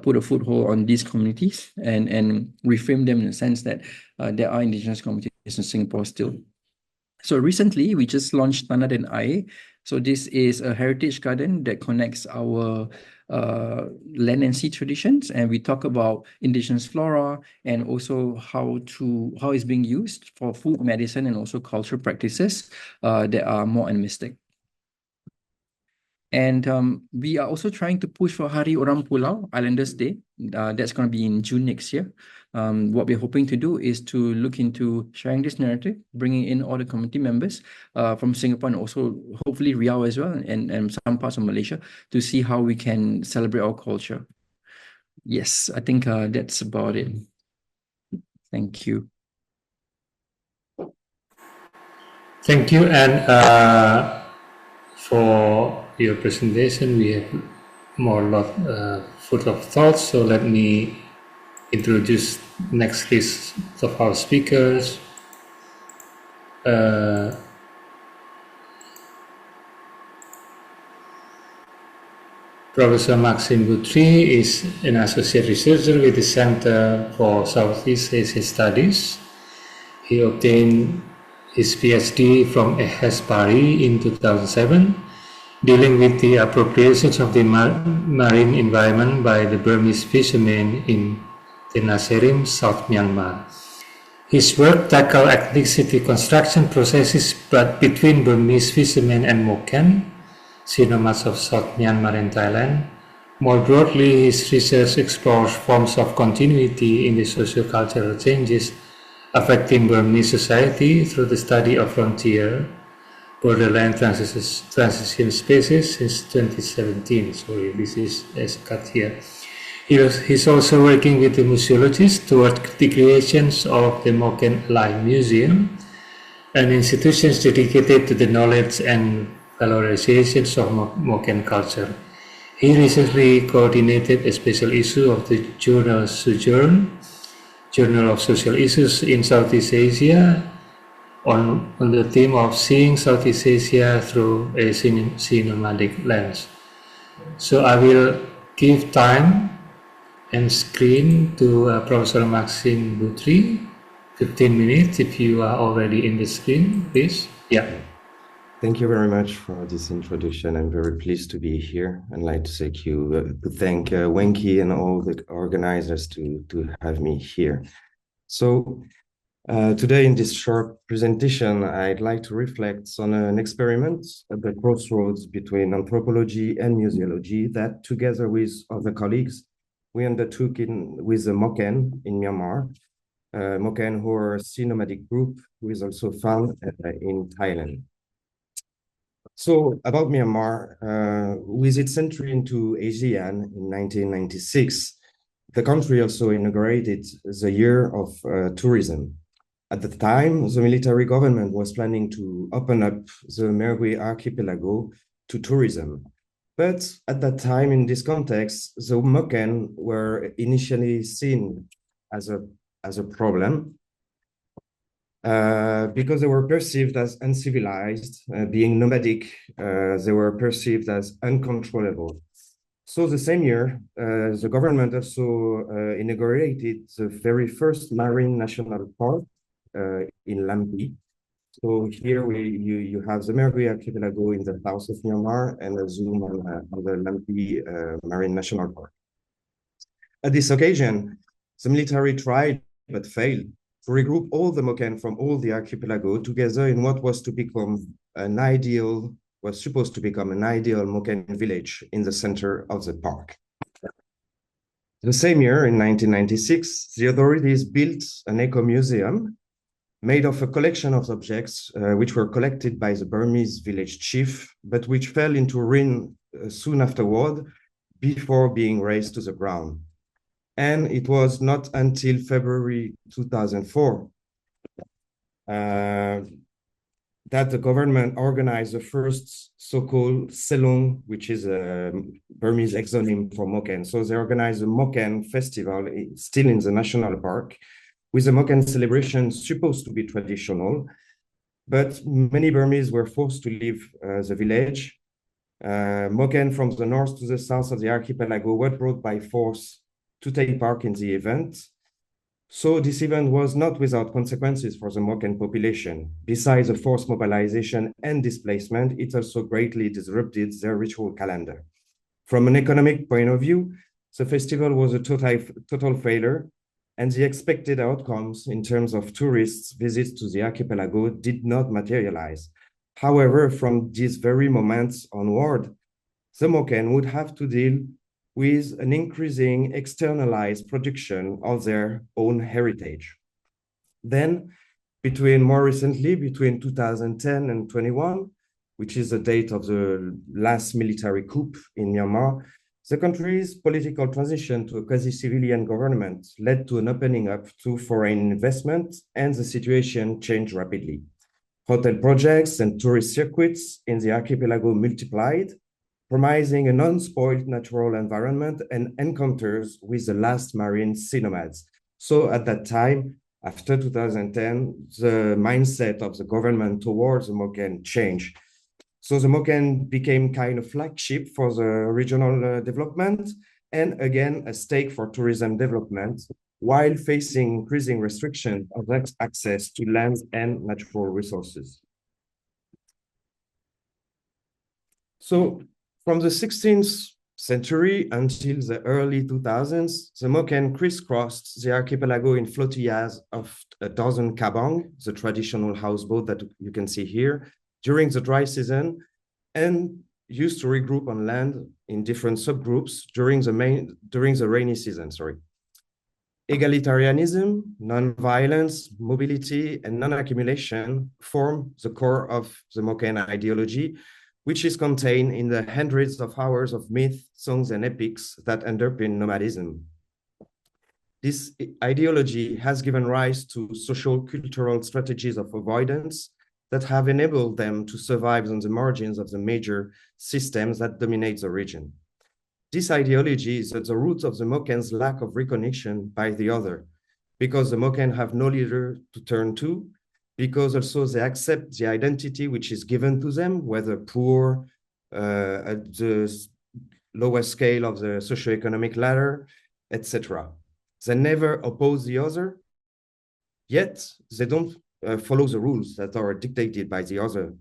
put a foothold on these communities and reframe them in the sense that there are indigenous communities in Singapore still. So recently, we just launched Tanah dan Air. So this is a heritage garden that connects our land and sea traditions, and we talk about indigenous flora and also how it's being used for food, medicine, and also cultural practices that are more animistic. And we are also trying to push for Hari Orang Pulau, Islanders Day. That's going to be in June next year. What we're hoping to do is to look into sharing this narrative, bringing in all the community members from Singapore and also hopefully Riau as well, and some parts of Malaysia, to see how we can celebrate our culture. Yes, I think that's about it. Thank you. Thank you. And for your presentation, we have food of thoughts. So let me introduce next list of our speakers. Professor Maxime Boutry is an associate researcher with the Center for Southeast Asia Studies. He obtained his PhD from EHES Paris in 2007, dealing with the appropriations of the marine environment by the Burmese fishermen in Tenasserim, South Myanmar. His work tackled ethnicity construction processes between Burmese fishermen and Moken, Nomads of South Myanmar and Thailand. More broadly, his research explores forms of continuity in the socio-cultural changes affecting Burmese society through the study of frontier, borderline transition spaces since 2017. Sorry, this is cut here. He's also working with the museologists toward the creations of the Moken Live Museum, an institution dedicated to the knowledge and valorizations of Moken culture. He recently coordinated a special issue of the journal Sojourn, Journal of Social Issues in Southeast Asia, on the theme of seeing Southeast Asia through a cinematic lens. So I will give time and screen to Professor Maxime Boutry. 15 minutes if you are already in the screen, please. Yeah. Thank you very much for this introduction. I'm very pleased to be here. I'd like to thank Wenki and all the organizers to have me here. So today in this short presentation, I'd like to reflect on an experiment at the crossroads between anthropology and museology that, together with other colleagues, we undertook with the Moken in Myanmar. Moken, who are a sea nomadic group who is also found in Thailand. So about Myanmar, with its entry into ASEAN in 1996, the country also inaugurated the year of tourism. At the time, the military government was planning to open up the Mergui archipelago to tourism. But at that time, in this context, the Moken were initially seen as a problem because they were perceived as uncivilized, being nomadic, they were perceived as uncontrollable. So the same year, the government also inaugurated the very first marine national park in Lampi. So here you have the Mergui archipelago in the south of Myanmar and a zoom on the Lampi Marine National Park. At this occasion, the military tried but failed to regroup all the Moken from all the archipelago together in what was supposed to become an ideal Moken village in the center of the park. The same year, in 1996, the authorities built an eco-museum made of a collection of objects which were collected by the Burmese village chief, but which fell into ruin soon afterward before being razed to the ground. And it was not until February 2004 that the government organized the first so-called Selong, which is a Burmese exonym for Moken. So they organized a Moken festival, still in the national park, with the Moken celebration supposed to be traditional, but many Burmese were forced to leave the village. Moken from the north to the south of the archipelago were brought by force to take part in the event. So this event was not without consequences for the Moken population. Besides the forced mobilization and displacement, it also greatly disrupted their ritual calendar. From an economic point of view, the festival was a total failure, and the expected outcomes in terms of tourists' visits to the archipelago did not materialize. However, from these very moments onward, the Moken would have to deal with an increasing externalized production of their own heritage. Then, more recently, between 2010 and 21, which is the date of the last military coup in Myanmar, the country's political transition to a quasi-civilian government led to an opening up to foreign investment, and the situation changed rapidly. Hotel projects and tourist circuits in the archipelago multiplied, promising an unspoiled natural environment and encounters with the last marine sea nomads. So at that time, after 2010, the mindset of the government towards the Moken changed. So the Moken became kind of flagship for the regional development, and again, a stake for tourism development, while facing increasing restrictions of access to land and natural resources. So from the 16th century until the early 2000s, the Moken crisscrossed the archipelago in flotillas of 1,000 kabong, the traditional houseboat that you can see here, during the dry season, and used to regroup on land in different subgroups during the rainy season. Egalitarianism, non-violence, mobility, and non-accumulation form the core of the Moken ideology, which is contained in the hundreds of hours of myth, songs, and epics that underpin nomadism. This ideology has given rise to social cultural strategies of avoidance that have enabled them to survive on the margins of the major systems that dominate the region. This ideology is at the root of the Moken's lack of recognition by the other, because the Moken have no leader to turn to, because also they accept the identity which is given to them, whether poor, at the lowest scale of the socioeconomic ladder, etc. They never oppose the other, yet they don't follow the rules that are dictated by the other,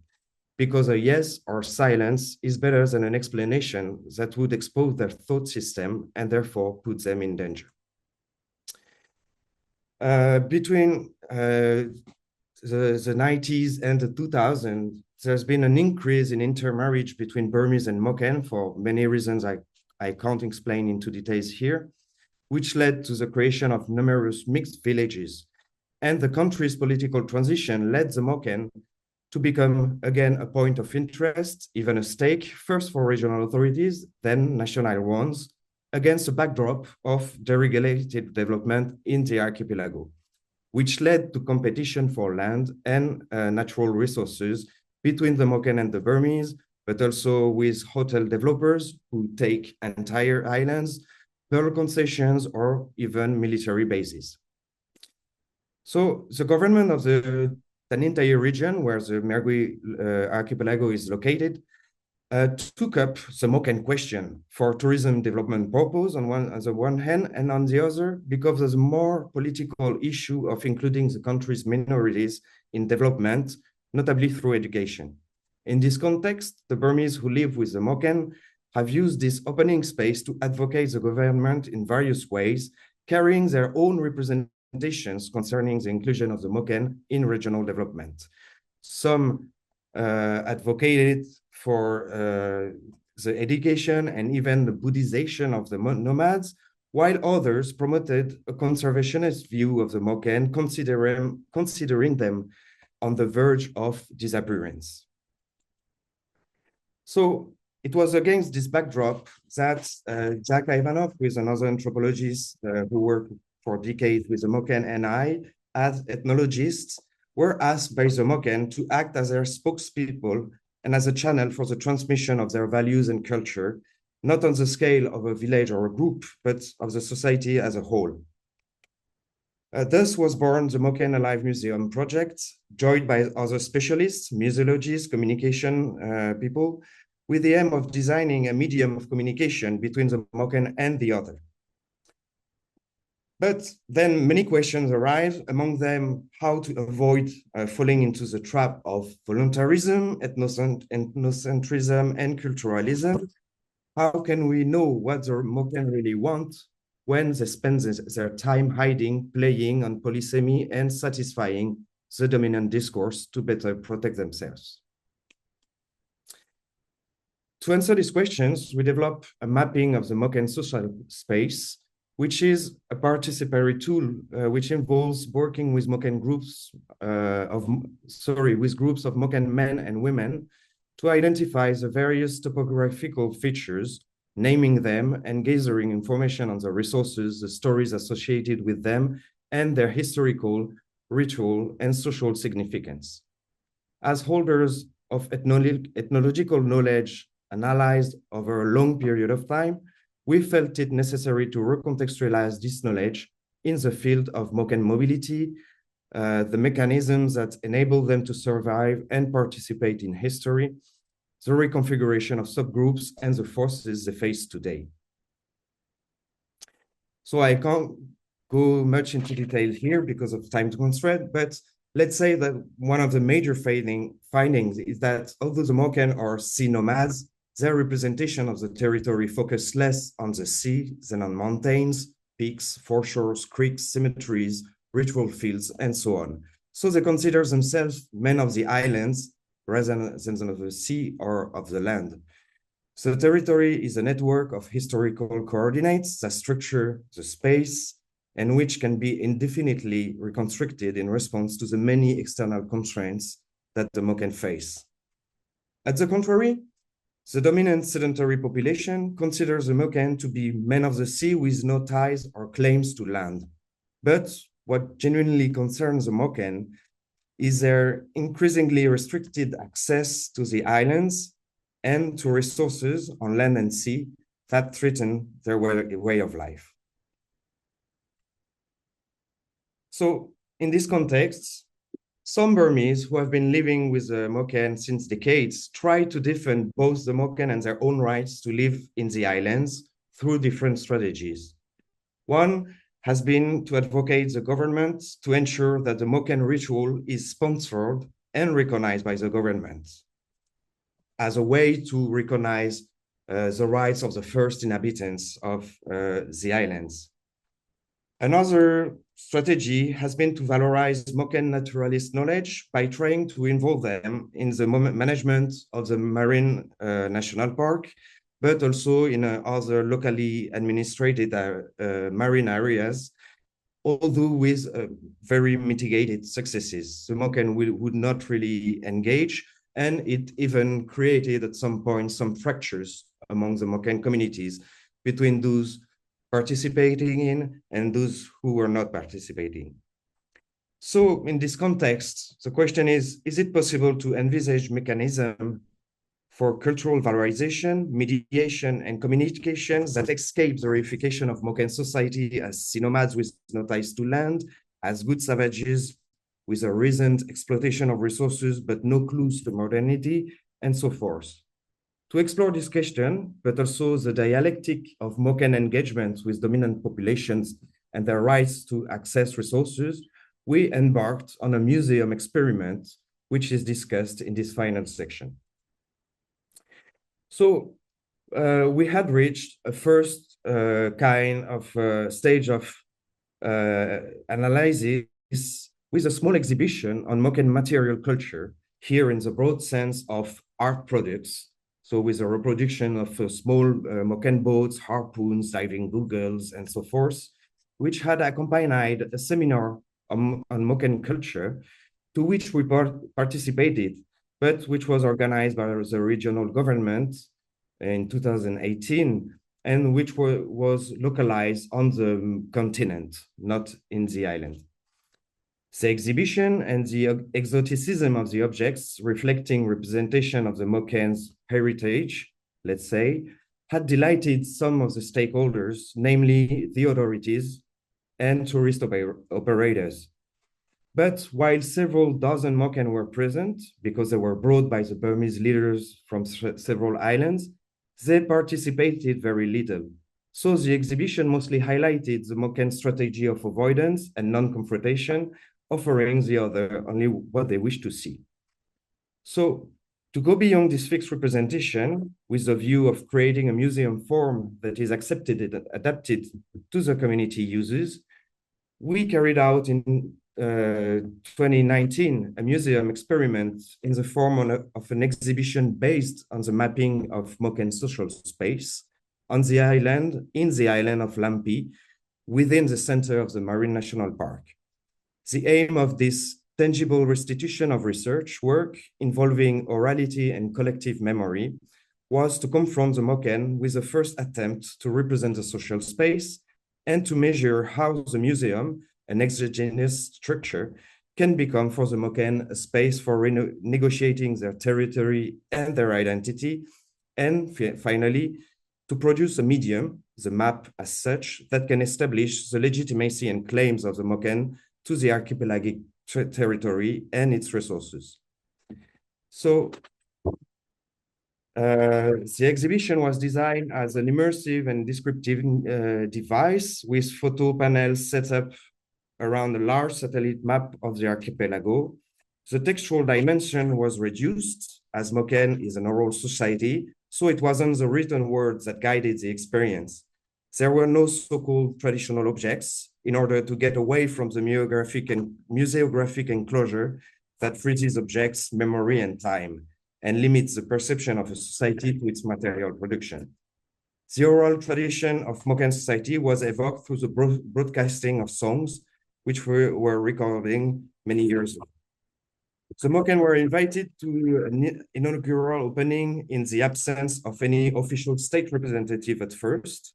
because a yes or silence is better than an explanation that would expose their thought system and therefore put them in danger. Between the 90s and the 2000s, there's been an increase in intermarriage between Burmese and Moken for many reasons I can't explain into details here, which led to the creation of numerous mixed villages. And the country's political transition led the Moken to become, again, a point of interest, even a stake, first for regional authorities, then national ones, against a backdrop of deregulated development in the archipelago, which led to competition for land and natural resources between the Moken and the Burmese, but also with hotel developers who take entire islands, pearl concessions, or even military bases. So the government of the entire region where the Mergui archipelago is located took up the Moken question for tourism development purpose on the one hand, and on the other, because there's a more political issue of including the country's minorities in development, notably through education. In this context, the Burmese who live with the Moken have used this opening space to advocate the government in various ways, carrying their own representations concerning the inclusion of the Moken in regional development. Some advocated for the education and even the Buddhization of the nomads, while others promoted a conservationist view of the Moken, considering them on the verge of disappearance. So it was against this backdrop that Jack Ivanov, who is another anthropologist who worked for decades with the Moken, and I, as ethnologists, were asked by the Moken to act as their spokespeople and as a channel for the transmission of their values and culture, not on the scale of a village or a group, but of the society as a whole. Thus was born the Moken Alive Museum project, joined by other specialists, museologists, communication people, with the aim of designing a medium of communication between the Moken and the other. But then many questions arise, among them how to avoid falling into the trap of voluntarism, ethnocentrism, and culturalism. How can we know what the Moken really want when they spend their time hiding, playing on polysemy, and satisfying the dominant discourse to better protect themselves? To answer these questions, we developed a mapping of the Moken social space, which is a participatory tool which involves working with Moken groups with groups of Moken men and women to identify the various topographical features, naming them and gathering information on the resources, the stories associated with them, and their historical, ritual, and social significance. As holders of ethnological knowledge analyzed over a long period of time, we felt it necessary to recontextualize this knowledge in the field of Moken mobility, the mechanisms that enable them to survive and participate in history, the reconfiguration of subgroups, and the forces they face today. So I can't go much into detail here because of time constraint, but let's say that one of the major findings is that although the Moken are sea nomads, their representation of the territory focused less on the sea than on mountains, peaks, foreshores, creeks, cemeteries, ritual fields, and so on. So they consider themselves men of the islands rather than of the sea or of the land. So the territory is a network of historical coordinates that structure the space, and which can be indefinitely reconstructed in response to the many external constraints that the Moken face. At the contrary, the dominant sedentary population considers the Moken to be men of the sea with no ties or claims to land. But what genuinely concerns the Moken is their increasingly restricted access to the islands and to resources on land and sea that threaten their way of life. So in this context, some Burmese who have been living with the Moken since decades try to defend both the Moken and their own rights to live in the islands through different strategies. One has been to advocate the government to ensure that the Moken ritual is sponsored and recognized by the government as a way to recognize the rights of the first inhabitants of the islands. Another strategy has been to valorize Moken naturalist knowledge by trying to involve them in the management of the Marine National Park, but also in other locally administrated marine areas, although with very mitigated successes. The Moken would not really engage, and it even created at some point some fractures among the Moken communities between those participating in and those who were not participating. So in this context, the question is it possible to envisage mechanism for cultural valorization, mediation, and communications that escape the reification of Moken society as sea nomads with no ties to land, as good savages with a recent exploitation of resources but no clues to modernity, and so forth? To explore this question, but also the dialectic of Moken engagement with dominant populations and their rights to access resources, we embarked on a museum experiment, which is discussed in this final section. So we had reached a first kind of stage of analysis with a small exhibition on Moken material culture, here in the broad sense of art products. So with a reproduction of small Moken boats, harpoons, diving goggles, and so forth, which had accompanied a seminar on Moken culture, to which we participated, but which was organized by the regional government in 2018, and which was localized on the continent, not in the island. The exhibition and the exoticism of the objects, reflecting representation of the Moken's heritage, let's say, had delighted some of the stakeholders, namely the authorities and tourist operators. But while several dozen Moken were present, because they were brought by the Burmese leaders from several islands, they participated very little. So the exhibition mostly highlighted the Moken strategy of avoidance and non-confrontation, offering the other only what they wish to see. So to go beyond this fixed representation with the view of creating a museum form that is accepted and adapted to the community uses, we carried out in 2019 a museum experiment in the form of an exhibition based on the mapping of Moken social space on the island, in the island of Lampi, within the center of the Marine National Park. The aim of this tangible restitution of research work involving orality and collective memory was to confront the Moken with the first attempt to represent the social space and to measure how the museum, an exogenous structure, can become for the Moken a space for negotiating their territory and their identity, and finally, to produce a medium, the map as such, that can establish the legitimacy and claims of the Moken to the archipelagic territory and its resources. So the exhibition was designed as an immersive and descriptive device with photo panels set up around a large satellite map of the archipelago. The textual dimension was reduced, as Moken is an oral society, so it wasn't the written words that guided the experience. There were no so-called traditional objects in order to get away from the museographic enclosure that freezes objects, memory, and time, and limits the perception of a society to its material production. The oral tradition of Moken society was evoked through the broadcasting of songs, which were recording many years ago. The Moken were invited to an inaugural opening in the absence of any official state representative at first.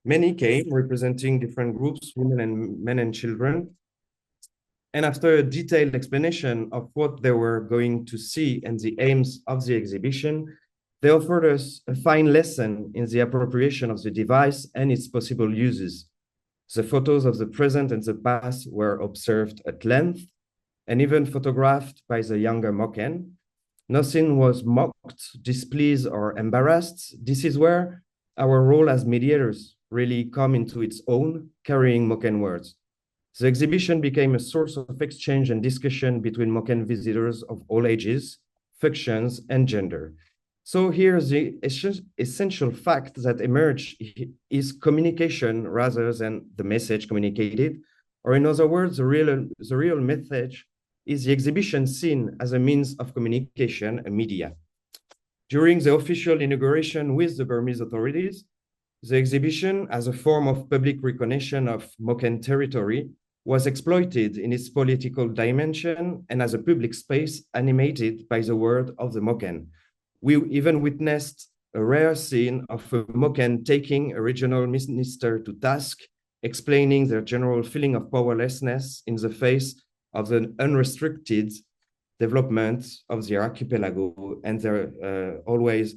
Many came representing different groups, women and men and children. And after a detailed explanation of what they were going to see and the aims of the exhibition, they offered us a fine lesson in the appropriation of the device and its possible uses. The photos of the present and the past were observed at length and even photographed by the younger Moken. Nothing was mocked, displeased, or embarrassed. This is where our role as mediators really come into its own, carrying Moken words. The exhibition became a source of exchange and discussion between Moken visitors of all ages, functions, and gender. So here's the essential fact that emerged is communication rather than the message communicated, or in other words, the real message is the exhibition seen as a means of communication, a media. During the official inauguration with the Burmese authorities, the exhibition, as a form of public recognition of Moken territory, was exploited in its political dimension and as a public space animated by the word of the Moken. We even witnessed a rare scene of a Moken taking a regional minister to task, explaining their general feeling of powerlessness in the face of the unrestricted development of the archipelago and their always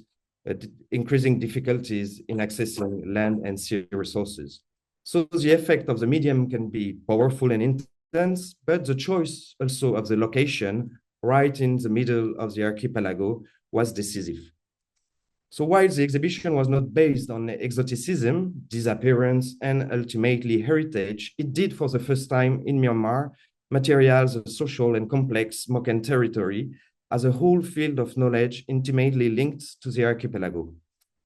increasing difficulties in accessing land and sea resources. So the effect of the medium can be powerful and intense, but the choice also of the location right in the middle of the archipelago was decisive. So while the exhibition was not based on exoticism, disappearance, and ultimately heritage, it did for the first time in Myanmar materialize a social and complex Moken territory as a whole field of knowledge intimately linked to the archipelago.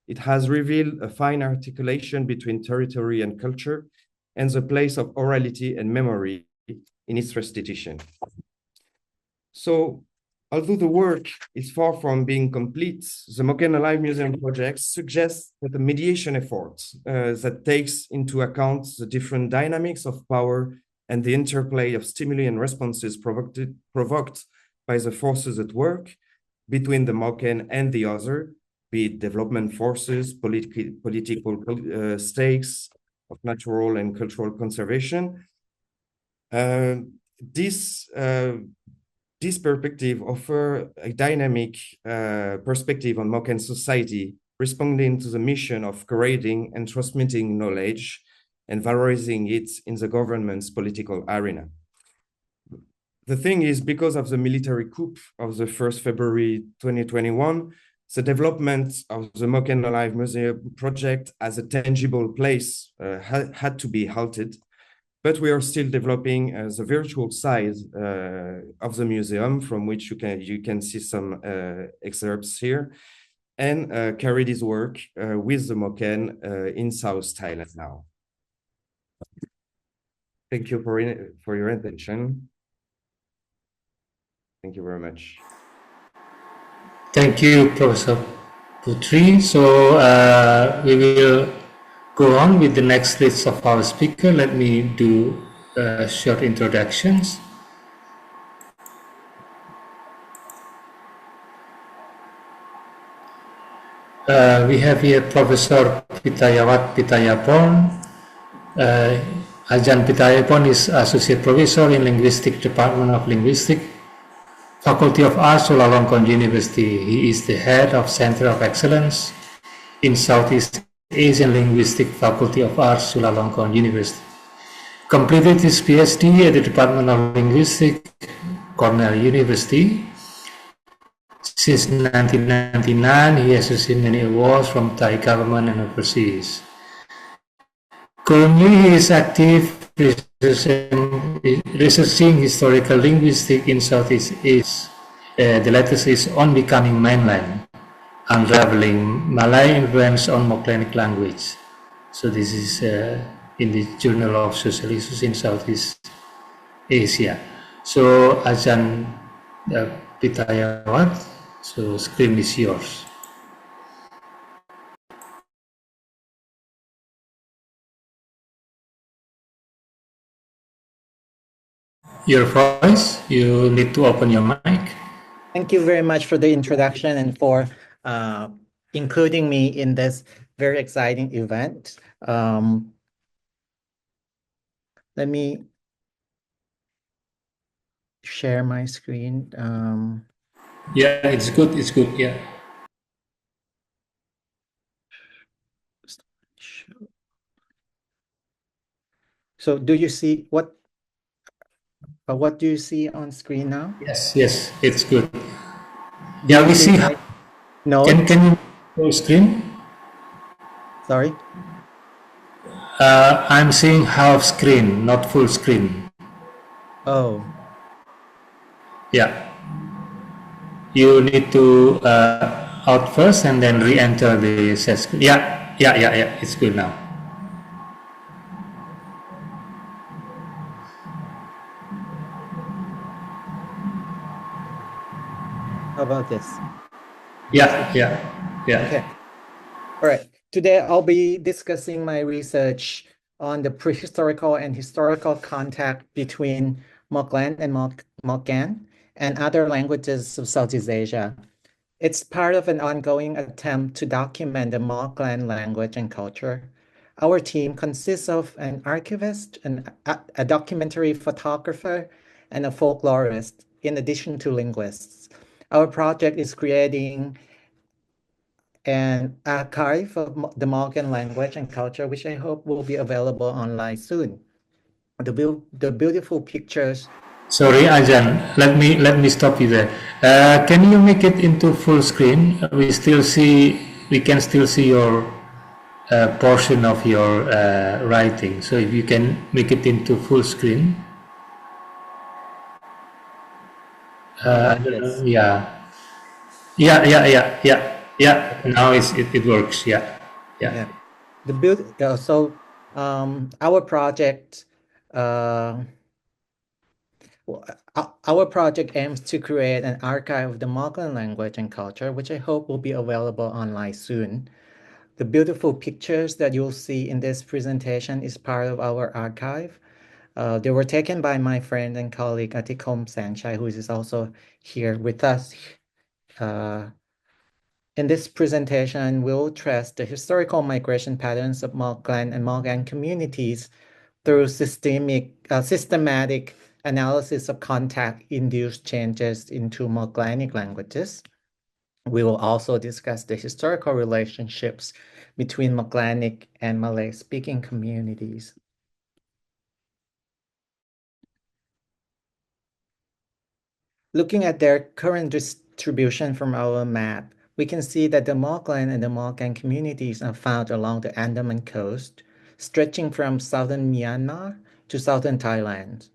It has revealed a fine articulation between territory and culture and the place of orality and memory in its restitution. So, although the work is far from being complete, the Moken Alive Museum project suggests that a mediation effort that takes into account the different dynamics of power and the interplay of stimuli and responses provoked by the forces at work between the Moken and the other, be it development forces, political stakes of natural and cultural conservation. This perspective offers a dynamic perspective on Moken society, responding to the mission of curating and transmitting knowledge and valorizing it in the government's political arena. The thing is, because of the military coup of the 1st February 2021, the development of the Moken Alive Museum project as a tangible place had to be halted, but we are still developing the virtual side of the museum, from which you can see some excerpts here, and carry this work with the Moken in South Thailand now. Thank you for your attention. Thank you very much. Thank you, Professor Boutry. So we will go on with the next list of our speaker. Let me do short introductions. We have here Professor Pittayawat Pittayaporn. Ajahn Pittayaporn is Associate Professor in Linguistic Department of Linguistics, Faculty of Arts, Chulalongkorn University. He is the head of Center of Excellence in Southeast Asian Linguistic Faculty of Arts, Chulalongkorn University. Completed his PhD at the Department of Linguistics, Cornell University. Since 1999, he has received many awards from Thai government and overseas. Currently, he is active researching historical linguistics in Southeast Asia. The latest is On Becoming Mainland, Unraveling Malay Influence on Moklen Language. So this is in the Journal of Social Issues in Southeast Asia. So Ajahn Pittayawat, so screen is yours. your voice. You need to open your mic. Thank you very much for the introduction and for including me in this very exciting event. Let me share my screen. Yeah, it's good. It's good. Yeah. So do you see what do you see on screen now? Yes, yes, it's good. Yeah, we see. No. Can you full screen? Sorry. I'm seeing half screen, not full screen. Oh. Yeah. You need to out first and then re-enter the set screen. Yeah, yeah, yeah, yeah. It's good now. How about this? Yeah, yeah, yeah. Okay. All right. Today I'll be discussing my research on the prehistorical and historical contact between Moklen and Moken and other languages of Southeast Asia. It's part of an ongoing attempt to document the Moklen language and culture. Our team consists of an archivist, a documentary photographer, and a folklorist, in addition to linguists. Our project is creating an archive of the Moklen language and culture, which I hope will be available online soon. The beautiful pictures. Sorry, Ajan. Let me stop you there. Can you make it into full screen? We can still see your portion of your writing. So if you can make it into full screen. Yes. Yeah. Now it works. Yeah. Our project, our project aims to create an archive of the Moklen language and culture, which I hope will be available online soon. The beautiful pictures that you'll see in this presentation is part of our archive. They were taken by my friend and colleague Atikom Sanchai, who is also here with us. In this presentation, we'll trace the historical migration patterns of Moklen and Moken communities through systematic analysis of contact-induced changes into Moklenic languages. We will also discuss the historical relationships between Moklenic and Malay-speaking communities. Looking at their current distribution from our map, we can see that the Moklen and the Moken communities are found along the Andaman coast, stretching from southern Myanmar to southern Thailand.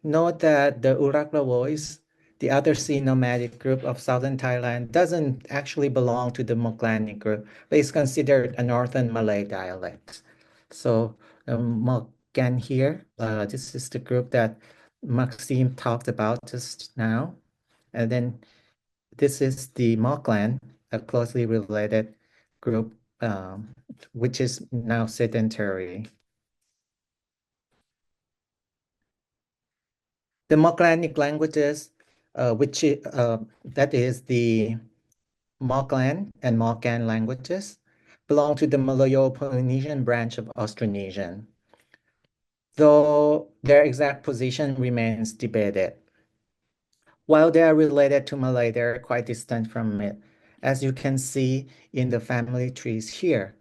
Note that the Uraklawois, the other sea nomadic group of southern Thailand, doesn't actually belong to the Moklenic group, but is considered a northern Malay dialect. So Moken here, this is the group that Maxime talked about just now. And then this is the Moklen, a closely related group, which is now sedentary. The Moklenic languages, that is the Moklen and Moken languages, belong to the Malayo-Polynesian branch of Austronesian, though their exact position remains debated. While they are related to Malay, they are quite distant from it. As you can see in the family trees here,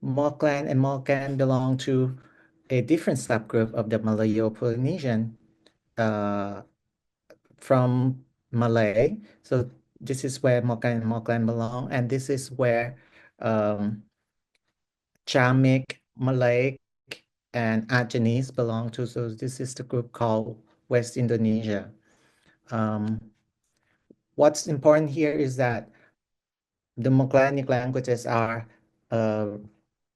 Moklen and Moken belong to a different subgroup of the Malayo-Polynesian from Malay. So this is where Moken and Moklen belong, and this is where Chamic, Malay, and Ajanese belong to. So this is the group called West Indonesia. What's important here is that the Moklenic languages are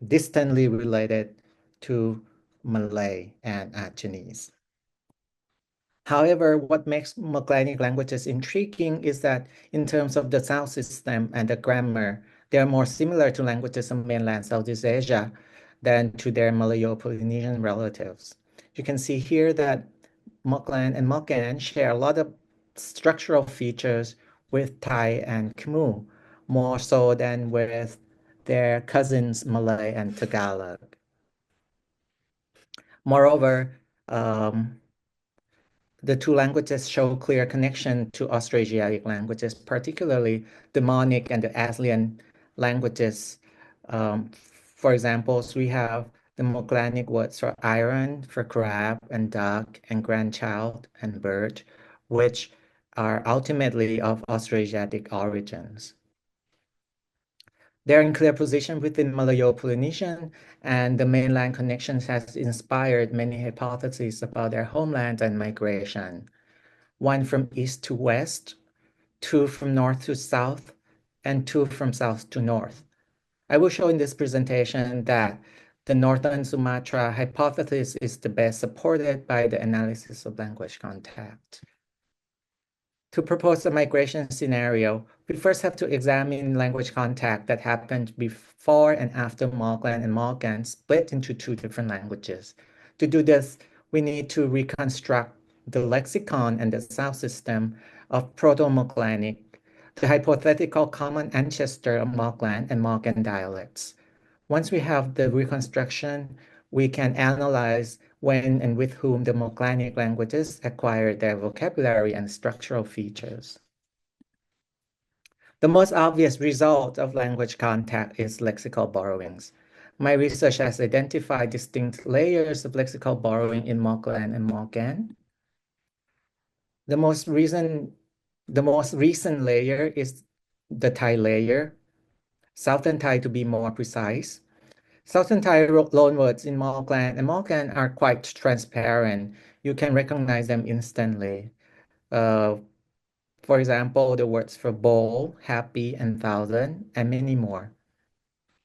distantly related to Malay and Ajanese. However, what makes Moklenic languages intriguing is that in terms of the sound system and the grammar, they are more similar to languages of mainland Southeast Asia than to their Malayo-Polynesian relatives. You can see here that Moklen and Moken share a lot of structural features with Thai and Khmer, more so than with their cousins Malay and Tagalog. Moreover, the two languages show clear connection to Austroasiatic languages, particularly the Monic and the Aslian languages. For example, we have the Moklanic words for iron, for crab and duck and grandchild and bird, which are ultimately of Austroasiatic origins. They're in clear position within Malayo-Polynesian, and the mainland connections has inspired many hypotheses about their homeland and migration. One from east to west, two from north to south, and two from south to north. I will show in this presentation that the Northern Sumatra hypothesis is the best supported by the analysis of language contact. To propose a migration scenario, we first have to examine language contact that happened before and after Moklen and Moken split into two different languages. To do this, we need to reconstruct the lexicon and the sound system of Proto-Moklanic, the hypothetical common ancestor of Moklen and Moken dialects. Once we have the reconstruction, we can analyze when and with whom the Moklanic languages acquired their vocabulary and structural features. The most obvious result of language contact is lexical borrowings. My research has identified distinct layers of lexical borrowing in Moklen and Moken. The most recent layer is the Thai layer, Southern Thai to be more precise. Southern Thai loanwords in Moklen and Moken are quite transparent. You can recognize them instantly. For example, the words for bowl, happy, and thousand, and many more.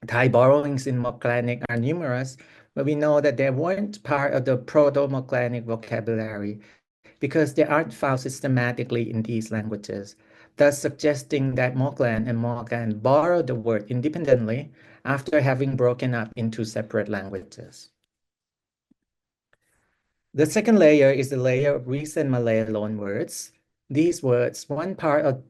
Thai borrowings in Moklanic are numerous, but we know that they weren't part of the Proto-Moklanic vocabulary because they aren't found systematically in these languages, thus suggesting that Moklen and Moken borrowed the word independently after having broken up into separate languages. The second layer is the layer of recent Malay loanwords. These words, one part of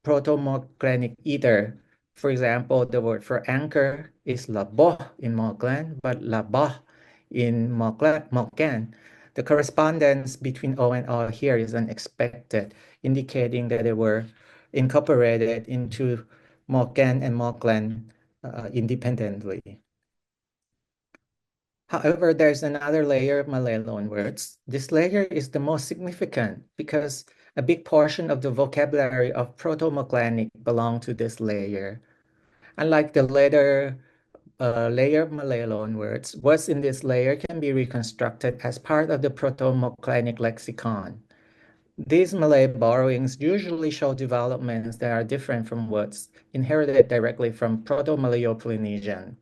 Proto-Moklanic either. For example, the word for anchor is laboh in Moklen, but labah in Moken. The correspondence between O and O here is unexpected, indicating that they were incorporated into Moken and Moklen independently. However, there's another layer of Malay loanwords. This layer is the most significant because a big portion of the vocabulary of Proto-Moklanic belong to this layer. Unlike the later layer of Malay loanwords, words in this layer can be reconstructed as part of the Proto-Moklanic lexicon. These Malay borrowings usually show developments that are different from words inherited directly from Proto-Malayo-Polynesian.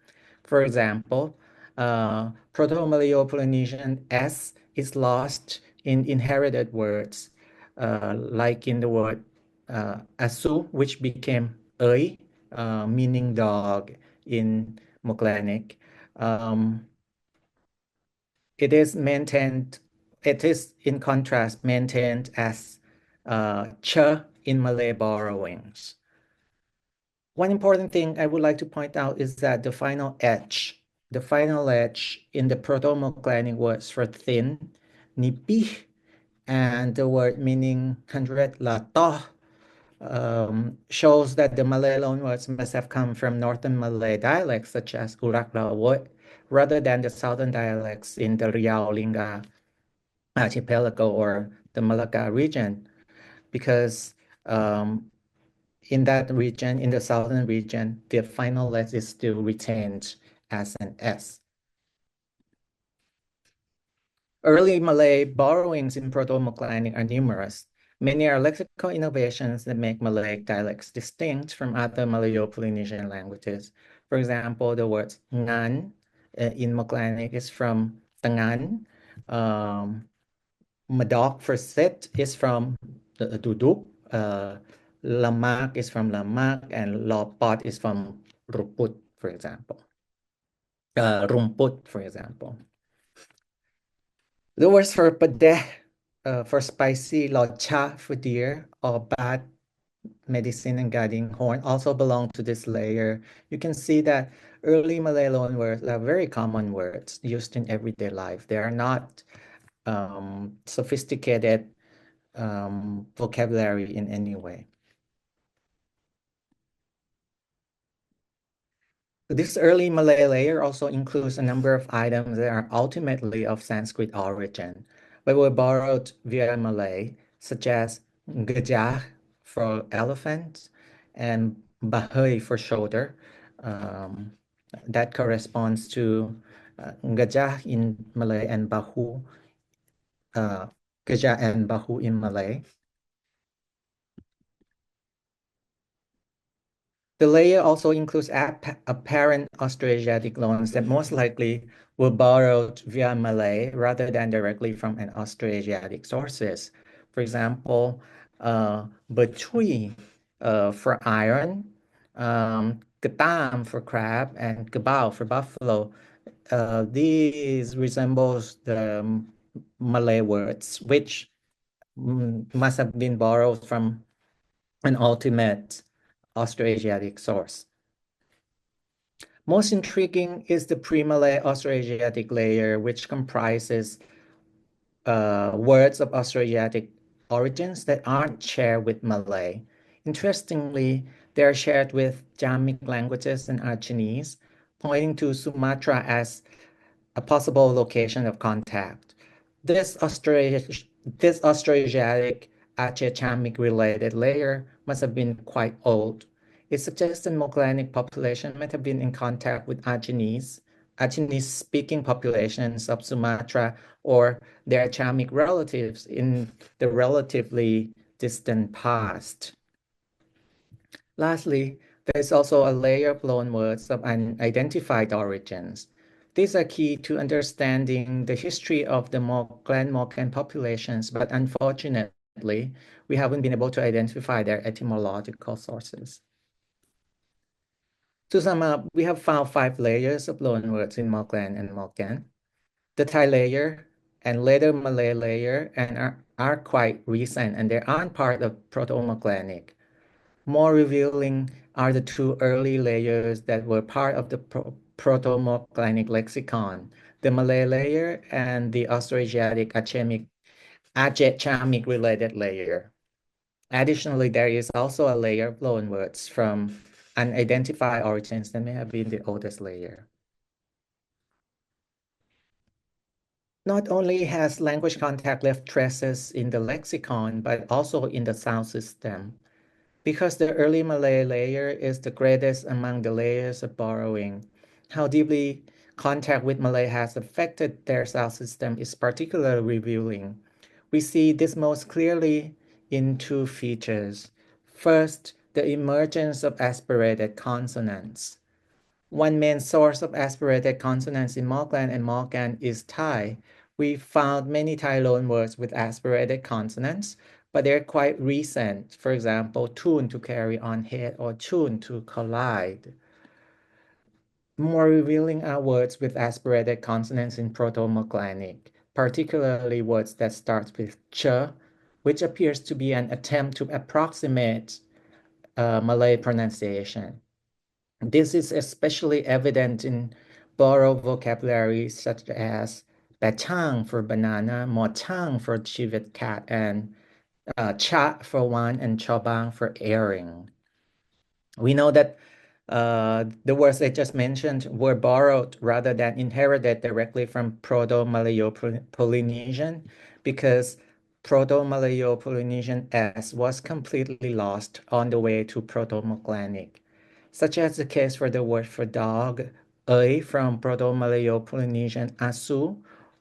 For example, Proto-Malayo-Polynesian S is lost in inherited words, like in the word asu, which became oi, meaning dog in Moklanic. It is in contrast maintained as ch in Malay borrowings. One important thing I would like to point out is that the final H in the Proto-Moklanic words for thin, nipih, and the word meaning 100, latoh, shows that the Malay loanwords must have come from Northern Malay dialects such as Urak Lawot, rather than the southern dialects in the Riau Lingga archipelago or the Malacca region, because in that region, in the southern region, the final letter is still retained as an S. Early Malay borrowings in Proto-Moklanic are numerous. Many are lexical innovations that make Malay dialects distinct from other Malayo-Polynesian languages. For example, the word ngan in Moklanic is from Tengan. Madok for sit is from duduk. Lamak is from lamak, and lopot is from ruput, for example. Rumput, for example. The words for padeh for spicy, Laut for deer, or bad medicine and guiding horn also belong to this layer. You can see that early Malay loanwords are very common words used in everyday life. They are not sophisticated vocabulary in any way. This early Malay layer also includes a number of items that are ultimately of Sanskrit origin, but were borrowed via Malay, such as gajah for elephant and bahui for shoulder. That corresponds to gajah in Malay and bahu, gajah and bahu in Malay. The layer also includes apparent Austroasiatic loans that most likely were borrowed via Malay rather than directly from an Austroasiatic sources. For example, Boutry for iron, ketam for crab, and kebao for buffalo. These resembles the Malay words, which must have been borrowed from an ultimate Austroasiatic source. Most intriguing is the pre-Malay Austroasiatic layer, which comprises words of Austroasiatic origins that aren't shared with Malay. Interestingly, they are shared with Jamic languages and Achinese, pointing to Sumatra as a possible location of contact. This Austroasiatic Aceh-Chamic related layer must have been quite old. It suggests that Moklen-Moken population might have been in contact with Achinese-speaking populations of Sumatra or their Chamic relatives in the relatively distant past. Lastly, there is also a layer of loanwords of unidentified origins. These are key to understanding the history of the Moklen-Moken populations, but unfortunately, we haven't been able to identify their etymological sources. To sum up, we have found 5 layers of loanwords in Moklen and Moken. The Thai layer and later Malay layer are quite recent, and they aren't part of Proto-Moklenic. More revealing are the 2 early layers that were part of the Proto-Moklenic lexicon, the Malay layer and the Austroasiatic Aceh-Chamic related layer. Additionally, there is also a layer of loanwords from unidentified origins that may have been the oldest layer. Not only has language contact left traces in the lexicon, but also in the sound system. Because the early Malay layer is the greatest among the layers of borrowing, how deeply contact with Malay has affected their sound system is particularly revealing. We see this most clearly in 2 features. First, the emergence of aspirated consonants. One main source of aspirated consonants in Moklen and Moken is Thai. We found many Thai loanwords with aspirated consonants, but they're quite recent. For example, tune to carry on head or tune to collide. More revealing are words with aspirated consonants in Proto-Moklenic, particularly words that start with ch, which appears to be an attempt to approximate Malay pronunciation. This is especially evident in borrowed vocabulary such as batang for banana, motang for civet cat, and cha for one, and chobang for airing. We know that the words I just mentioned were borrowed rather than inherited directly from Proto-Malayo-Polynesian because Proto-Malayo-Polynesian S was completely lost on the way to Proto-Moklenic, such as the case for the word for dog, from Proto-Malayo-Polynesian asu,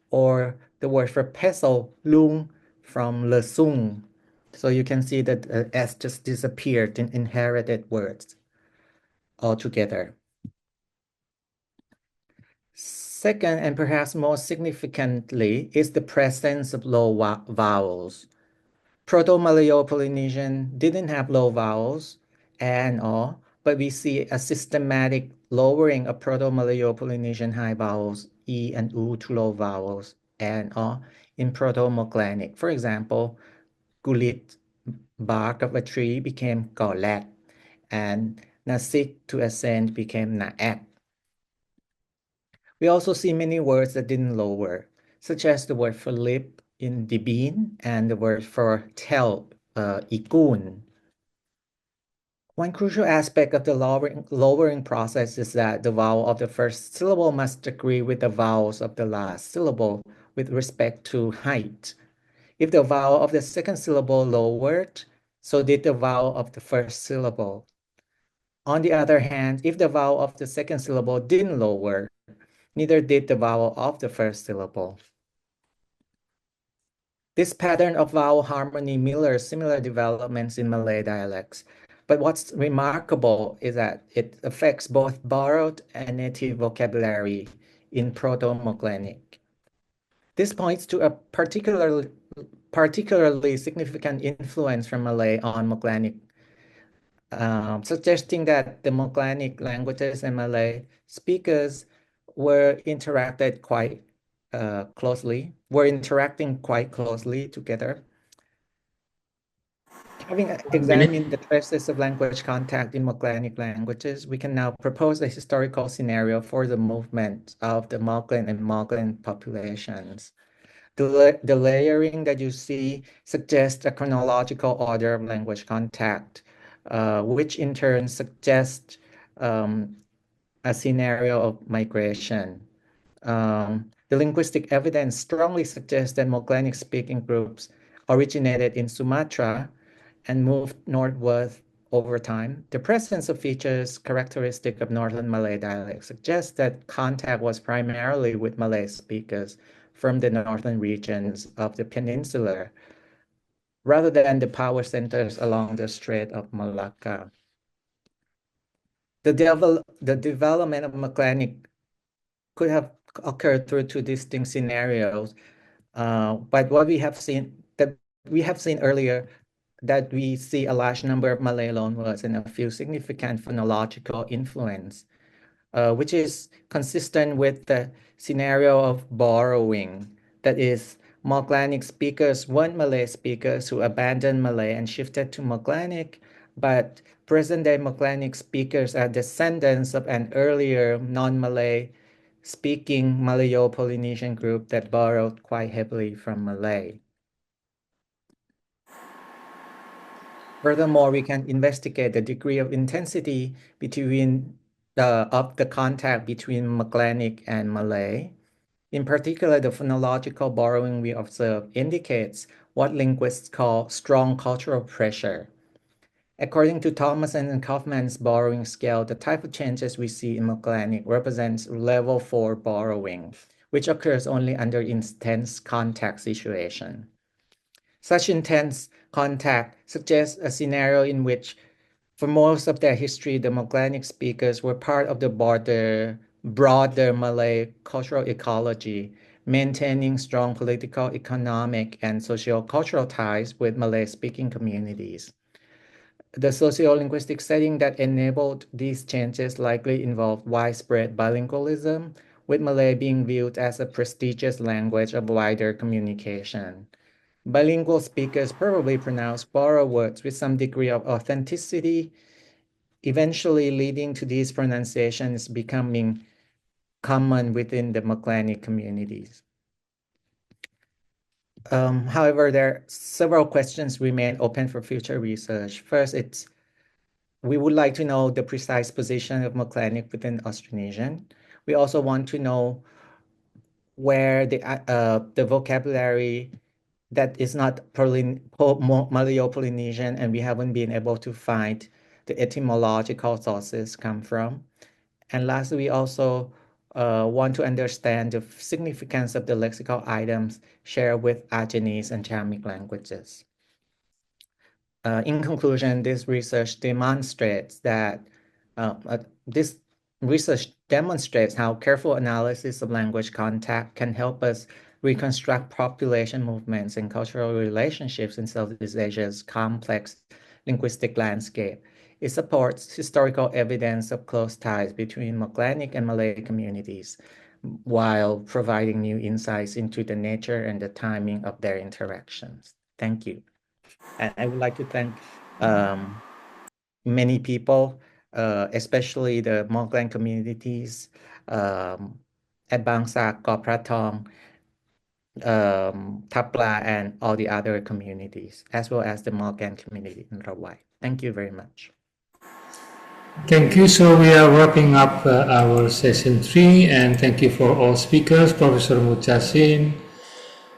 or the word for pencil, lung, from lesung. So you can see that S just disappeared in inherited words altogether. Second, and perhaps most significantly, is the presence of low vowels. Proto-Malayo-Polynesian didn't have low vowels and all, but we see a systematic lowering of Proto-Malayo-Polynesian high vowels E and U to low vowels and or in Proto-Moklen. For example, gulit, bark of a tree, became golet, and nasik, to ascend, became naat. We also see many words that didn't lower, such as the word for lip in dibin and the word for tell, ikun. One crucial aspect of the lowering process is that the vowel of the first syllable must agree with the vowels of the last syllable with respect to height. If the vowel of the second syllable lowered, so did the vowel of the first syllable. On the other hand, if the vowel of the second syllable didn't lower, neither did the vowel of the first syllable. This pattern of vowel harmony mirrors similar developments in Malay dialects. But what's remarkable is that it affects both borrowed and native vocabulary in Proto-Moklenic. This points to a particularly significant influence from Malay on Moklenic, suggesting that the Moklenic languages and Malay speakers were interacting quite closely together. Having examined the traces of language contact in Moklenic languages, we can now propose a historical scenario for the movement of the Moklen and Moklen populations. The layering that you see suggests a chronological order of language contact, which in turn suggests a scenario of migration. The linguistic evidence strongly suggests that Moklenic speaking groups originated in Sumatra and moved northward over time. The presence of features characteristic of Northern Malay dialects suggests that contact was primarily with Malay speakers from the northern regions of the peninsula, rather than the power centers along the Strait of Malacca. The development of Moklenic could have occurred through two distinct scenarios, but what we have seen earlier, that we see a large number of Malay loanwords and a few significant phonological influence, which is consistent with the scenario of borrowing. That is, Moklenic speakers weren't Malay speakers who abandoned Malay and shifted to Moklenic, but present-day Moklenic speakers are descendants of an earlier non-Malay speaking Malayo-Polynesian group that borrowed quite heavily from Malay. Furthermore, we can investigate the degree of intensity of the contact between Moklenic and Malay. In particular, the phonological borrowing we observe indicates what linguists call strong cultural pressure. According to Thomason and Kaufman's borrowing scale, the type of changes we see in Moklenic represents level 4 borrowing, which occurs only under intense contact situation. Such intense contact suggests a scenario in which, for most of their history, the Moklenic speakers were part of the broader Malay cultural ecology, maintaining strong political, economic, and socio-cultural ties with Malay-speaking communities. The socio-linguistic setting that enabled these changes likely involved widespread bilingualism, with Malay being viewed as a prestigious language of wider communication. Bilingual speakers probably pronounce borrowed words with some degree of authenticity, eventually leading to these pronunciations becoming common within the Moklenic communities. However, there are several questions remain open for future research. First, we would like to know the precise position of Moklenic within Austronesian. We also want to know where the vocabulary that is not Malayo-Polynesian, and we haven't been able to find the etymological sources come from. And lastly, we also want to understand the significance of the lexical items shared with Ajenese and Chamic languages. In conclusion, this research demonstrates how careful analysis of language contact can help us reconstruct population movements and cultural relationships in Southeast Asia's complex linguistic landscape. It supports historical evidence of close ties between Moklenic and Malay communities, while providing new insights into the nature and the timing of their interactions. Thank you. And I would like to thank many people, especially the Moklen communities, at Bangsa, Ko Pratong, Tapla, and all the other communities, as well as the Moklen community in Rawai. Thank you very much. Thank you. So we are wrapping up our session 3, and thank you for all speakers, Professor Mucha-Shim,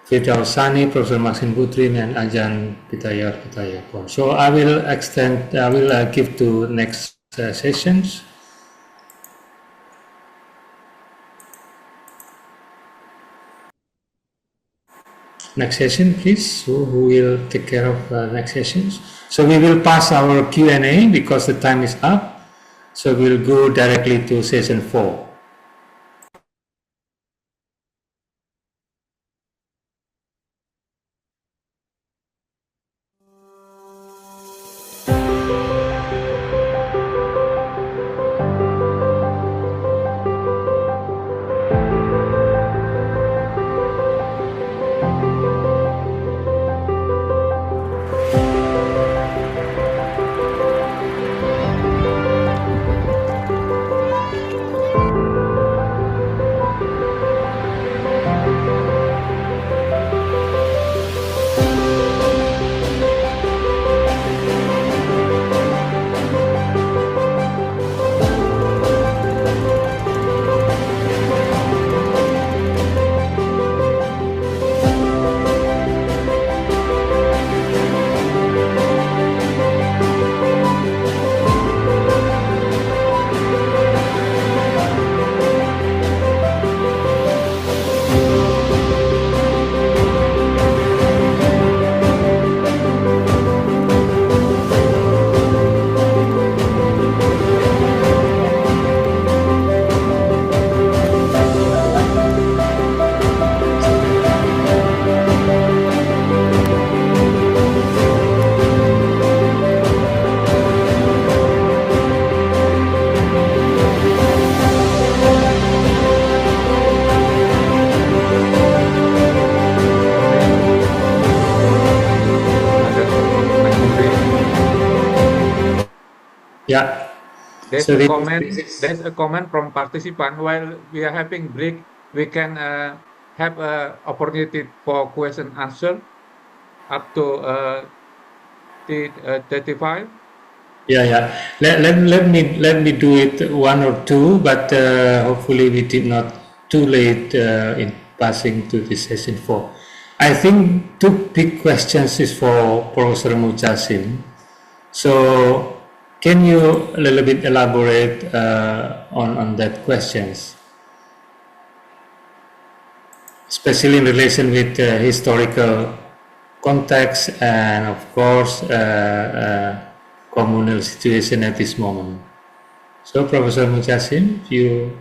Firdaus Sani, Professor Maxime Boutry, and Ajahn Pittayaporn. So I will give to next sessions. Next session, please. So who will take care of next sessions? So we will pass our Q&A because the time is up. So we'll go directly to session 4. Yeah. There's So a this comment. is- There's a comment from participant. While we are having break, we can have opportunity for question answer up to 35. Yeah. Let me do it one or two, but hopefully we did not too late in passing to the session 4. I think 2 big questions is for Professor Mucha-Shim. So can you a little bit elaborate on that questions, especially in relation with historical context and of course communal situation at this moment. So Professor Mucha-Shim, if you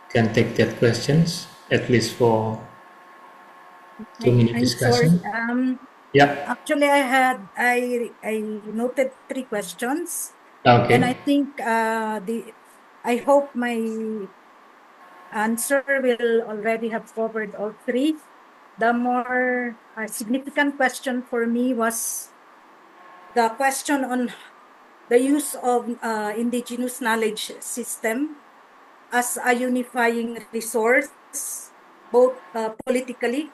can take that questions at least for 2-minute I'm sorry. discussion. Yeah. Actually, I noted 3 questions, Okay. and I think I hope my answer will already have covered all 3. The more significant question for me was the question on the use of indigenous knowledge system as a unifying resource, both politically,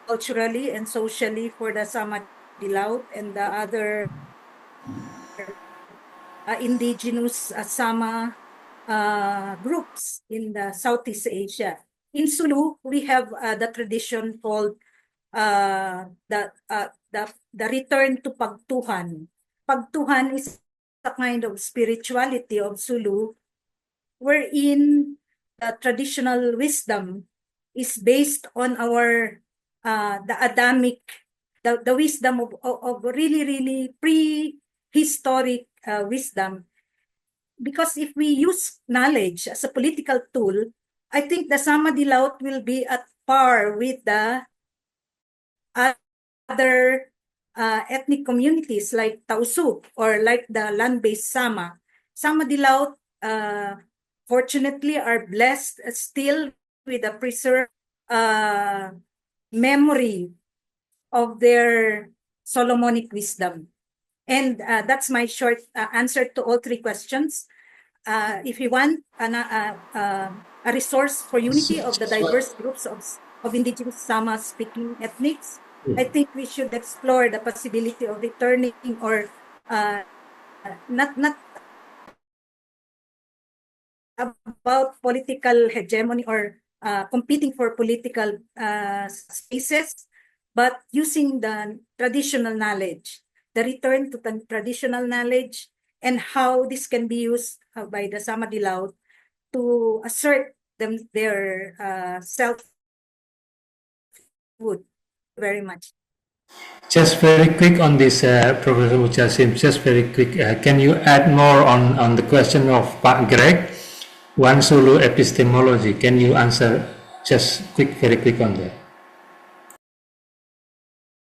culturally, and socially for the Sama-Bajau and the other indigenous Sama groups in the Southeast Asia. In Sulu, we have the tradition called the return to Pagtuhan. Pagtuhan is a kind of spirituality of Sulu, wherein the traditional wisdom is based on our the Adamic, the wisdom of really prehistoric wisdom. Because if we use knowledge as a political tool, I think the Sama-Bajau will be at par with the other ethnic communities like Tausug or like the land-based Sama. Sama-Bajau fortunately are blessed still with the preserved memory of their Solomonic wisdom. And that's my short answer to all three questions. If you want a resource for unity of the diverse groups of indigenous Sama-speaking ethnics, I think we should explore the possibility of returning or not about political hegemony or competing for political spaces, but using the traditional knowledge, the return to the traditional knowledge, and how this can be used by the Sama-Bajau to assert their self-wood. Very much. Just very quick on this, Professor Mucha-Shim, just very quick. Can you add more on the question of Pak Greg? One Sulu epistemology. Can you answer just very quick on that?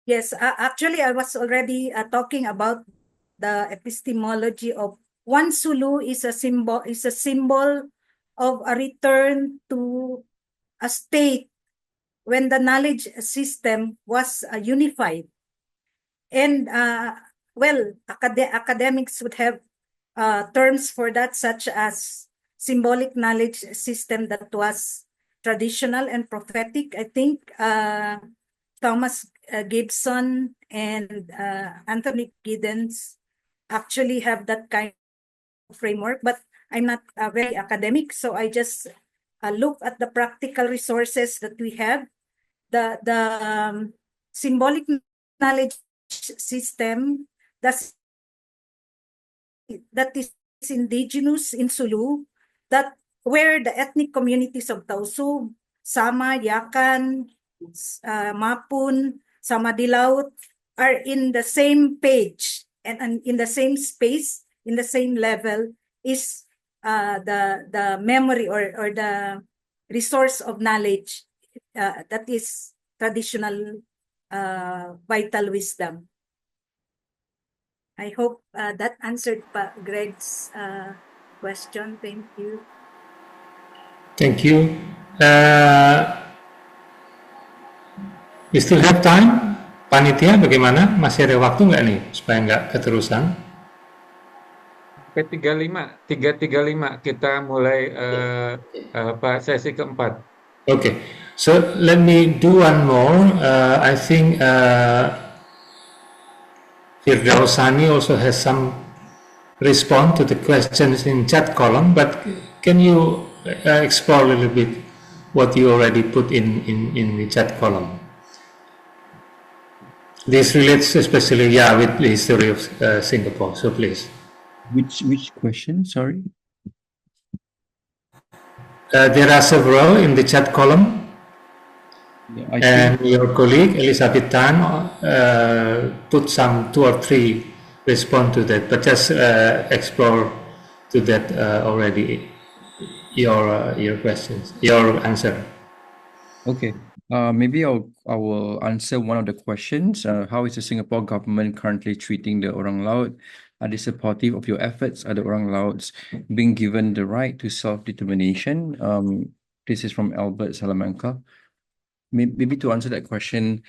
Yes, actually, I was already talking about the epistemology of one Sulu is a symbol of a return to a state when the knowledge system was unified. And well, academics would have terms for that, such as symbolic knowledge system that was traditional and prophetic. I think Thomas Gibson and Anthony Giddens actually have that kind of framework, but I'm not very academic, so I just look at the practical resources that we have. The symbolic knowledge system that is indigenous in Sulu, that where the ethnic communities of Tausug, Sama, Yakan, Mapun, Sama-Bajau are in the same page and in the same space, in the same level, is the memory or the resource of knowledge that is traditional vital wisdom. I hope that answered Greg's question. Thank you. Thank you. We still have time. Panitia bagaimana? Masih ada waktu nggak nih supaya nggak keterusan? P35 kita mulai sesi keempat. Okay, so let me do one more. I think Firdaus Sani also has some response to the questions in chat column, but can you explore a little bit what you already put in the chat column? This relates especially, with the history of Singapore. So please. Which question? Sorry. There are several in the chat column. Yeah, and your colleague Elizabeth Tan put some 2 or 3 respond to that, but just explore to that already your questions, your answer. Okay. Maybe I will answer one of the questions. How is the Singapore government currently treating the Orang Laut? Are they supportive of your efforts? Are the Orang Lauts being given the right to self-determination? This is from Albert Salamanca. Maybe to answer that question,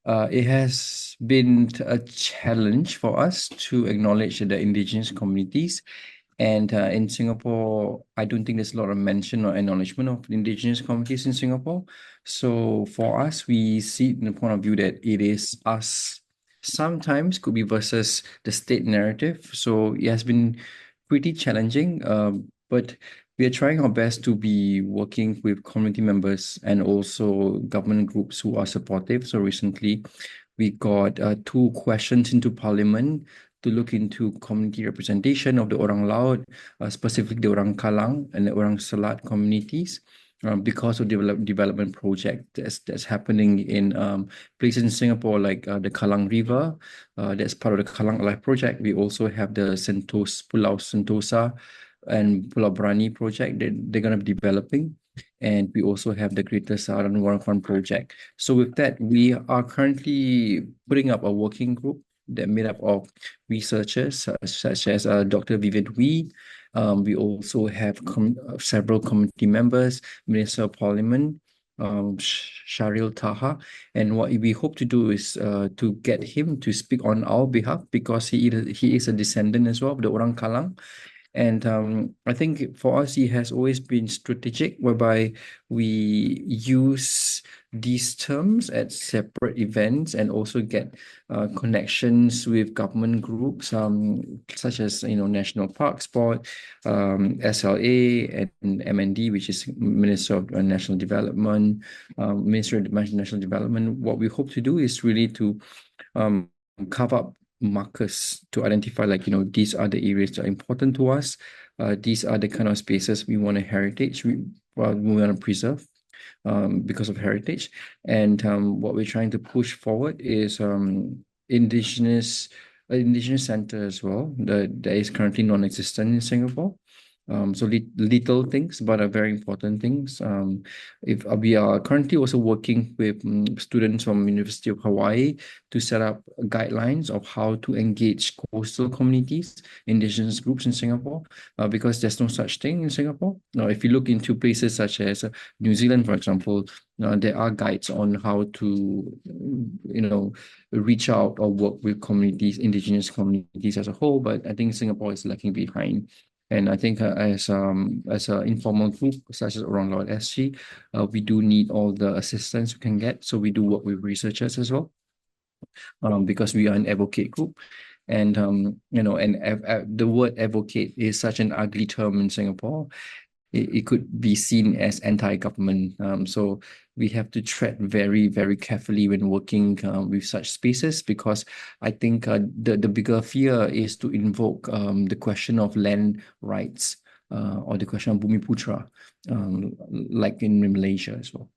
it has been a challenge for us to acknowledge the indigenous communities. And in Singapore, I don't think there's a lot of mention or acknowledgement of indigenous communities in Singapore. So for us, we see it in the point of view that it is us sometimes could be versus the state narrative. So it has been pretty challenging, but we are trying our best to be working with community members and also government groups who are supportive. So recently, we got 2 questions into Parliament to look into community representation of the Orang Laut, specifically the Orang Kalang and the Orang Selat communities, because of development project that's happening in places in Singapore like the Kalang River. That's part of the Kalang Alive project. We also have the Pulau Sentosa and Pulau Brani project that they're going to be developing. And we also have the Greater Chulalongkorn project. So with that, we are currently putting up a working group that made up of researchers such as Dr. Vivian Wee, We also have several committee members, Minister of Parliament, Sharil Taha, and what we hope to do is to get him to speak on our behalf, because he is a descendant as well of the Orang Kalang. And I think for us, he has always been strategic, whereby we use these terms at separate events and also get connections with government groups, such as National Parks Board, SLA, and MND, which is Minister of National Development, Minister of National Development. What we hope to do is really to carve up markers to identify, like, these are the areas that are important to us. These are the kind of spaces we want we want to preserve because of heritage. And what we're trying to push forward is indigenous center as well. That is currently non-existent in Singapore. So little things, but are very important things. If we are currently also working with students from University of Hawaii to set up guidelines of how to engage coastal communities, indigenous groups in Singapore, because there's no such thing in Singapore. Now, if you look into places such as New Zealand, for example, there are guides on how to, reach out or work with communities, indigenous communities as a whole. But I think Singapore is lagging behind. And I think as an informal group such as Orang Laut SG, we do need all the assistance we can get. So we do work with researchers as well, because we are an advocate group. And the word advocate is such an ugly term in Singapore. It could be seen as anti-government. So we have to tread very, very carefully when working with such spaces, because I think the bigger fear is to invoke the question of land rights or the question of Bumi Putra, like in Malaysia as well.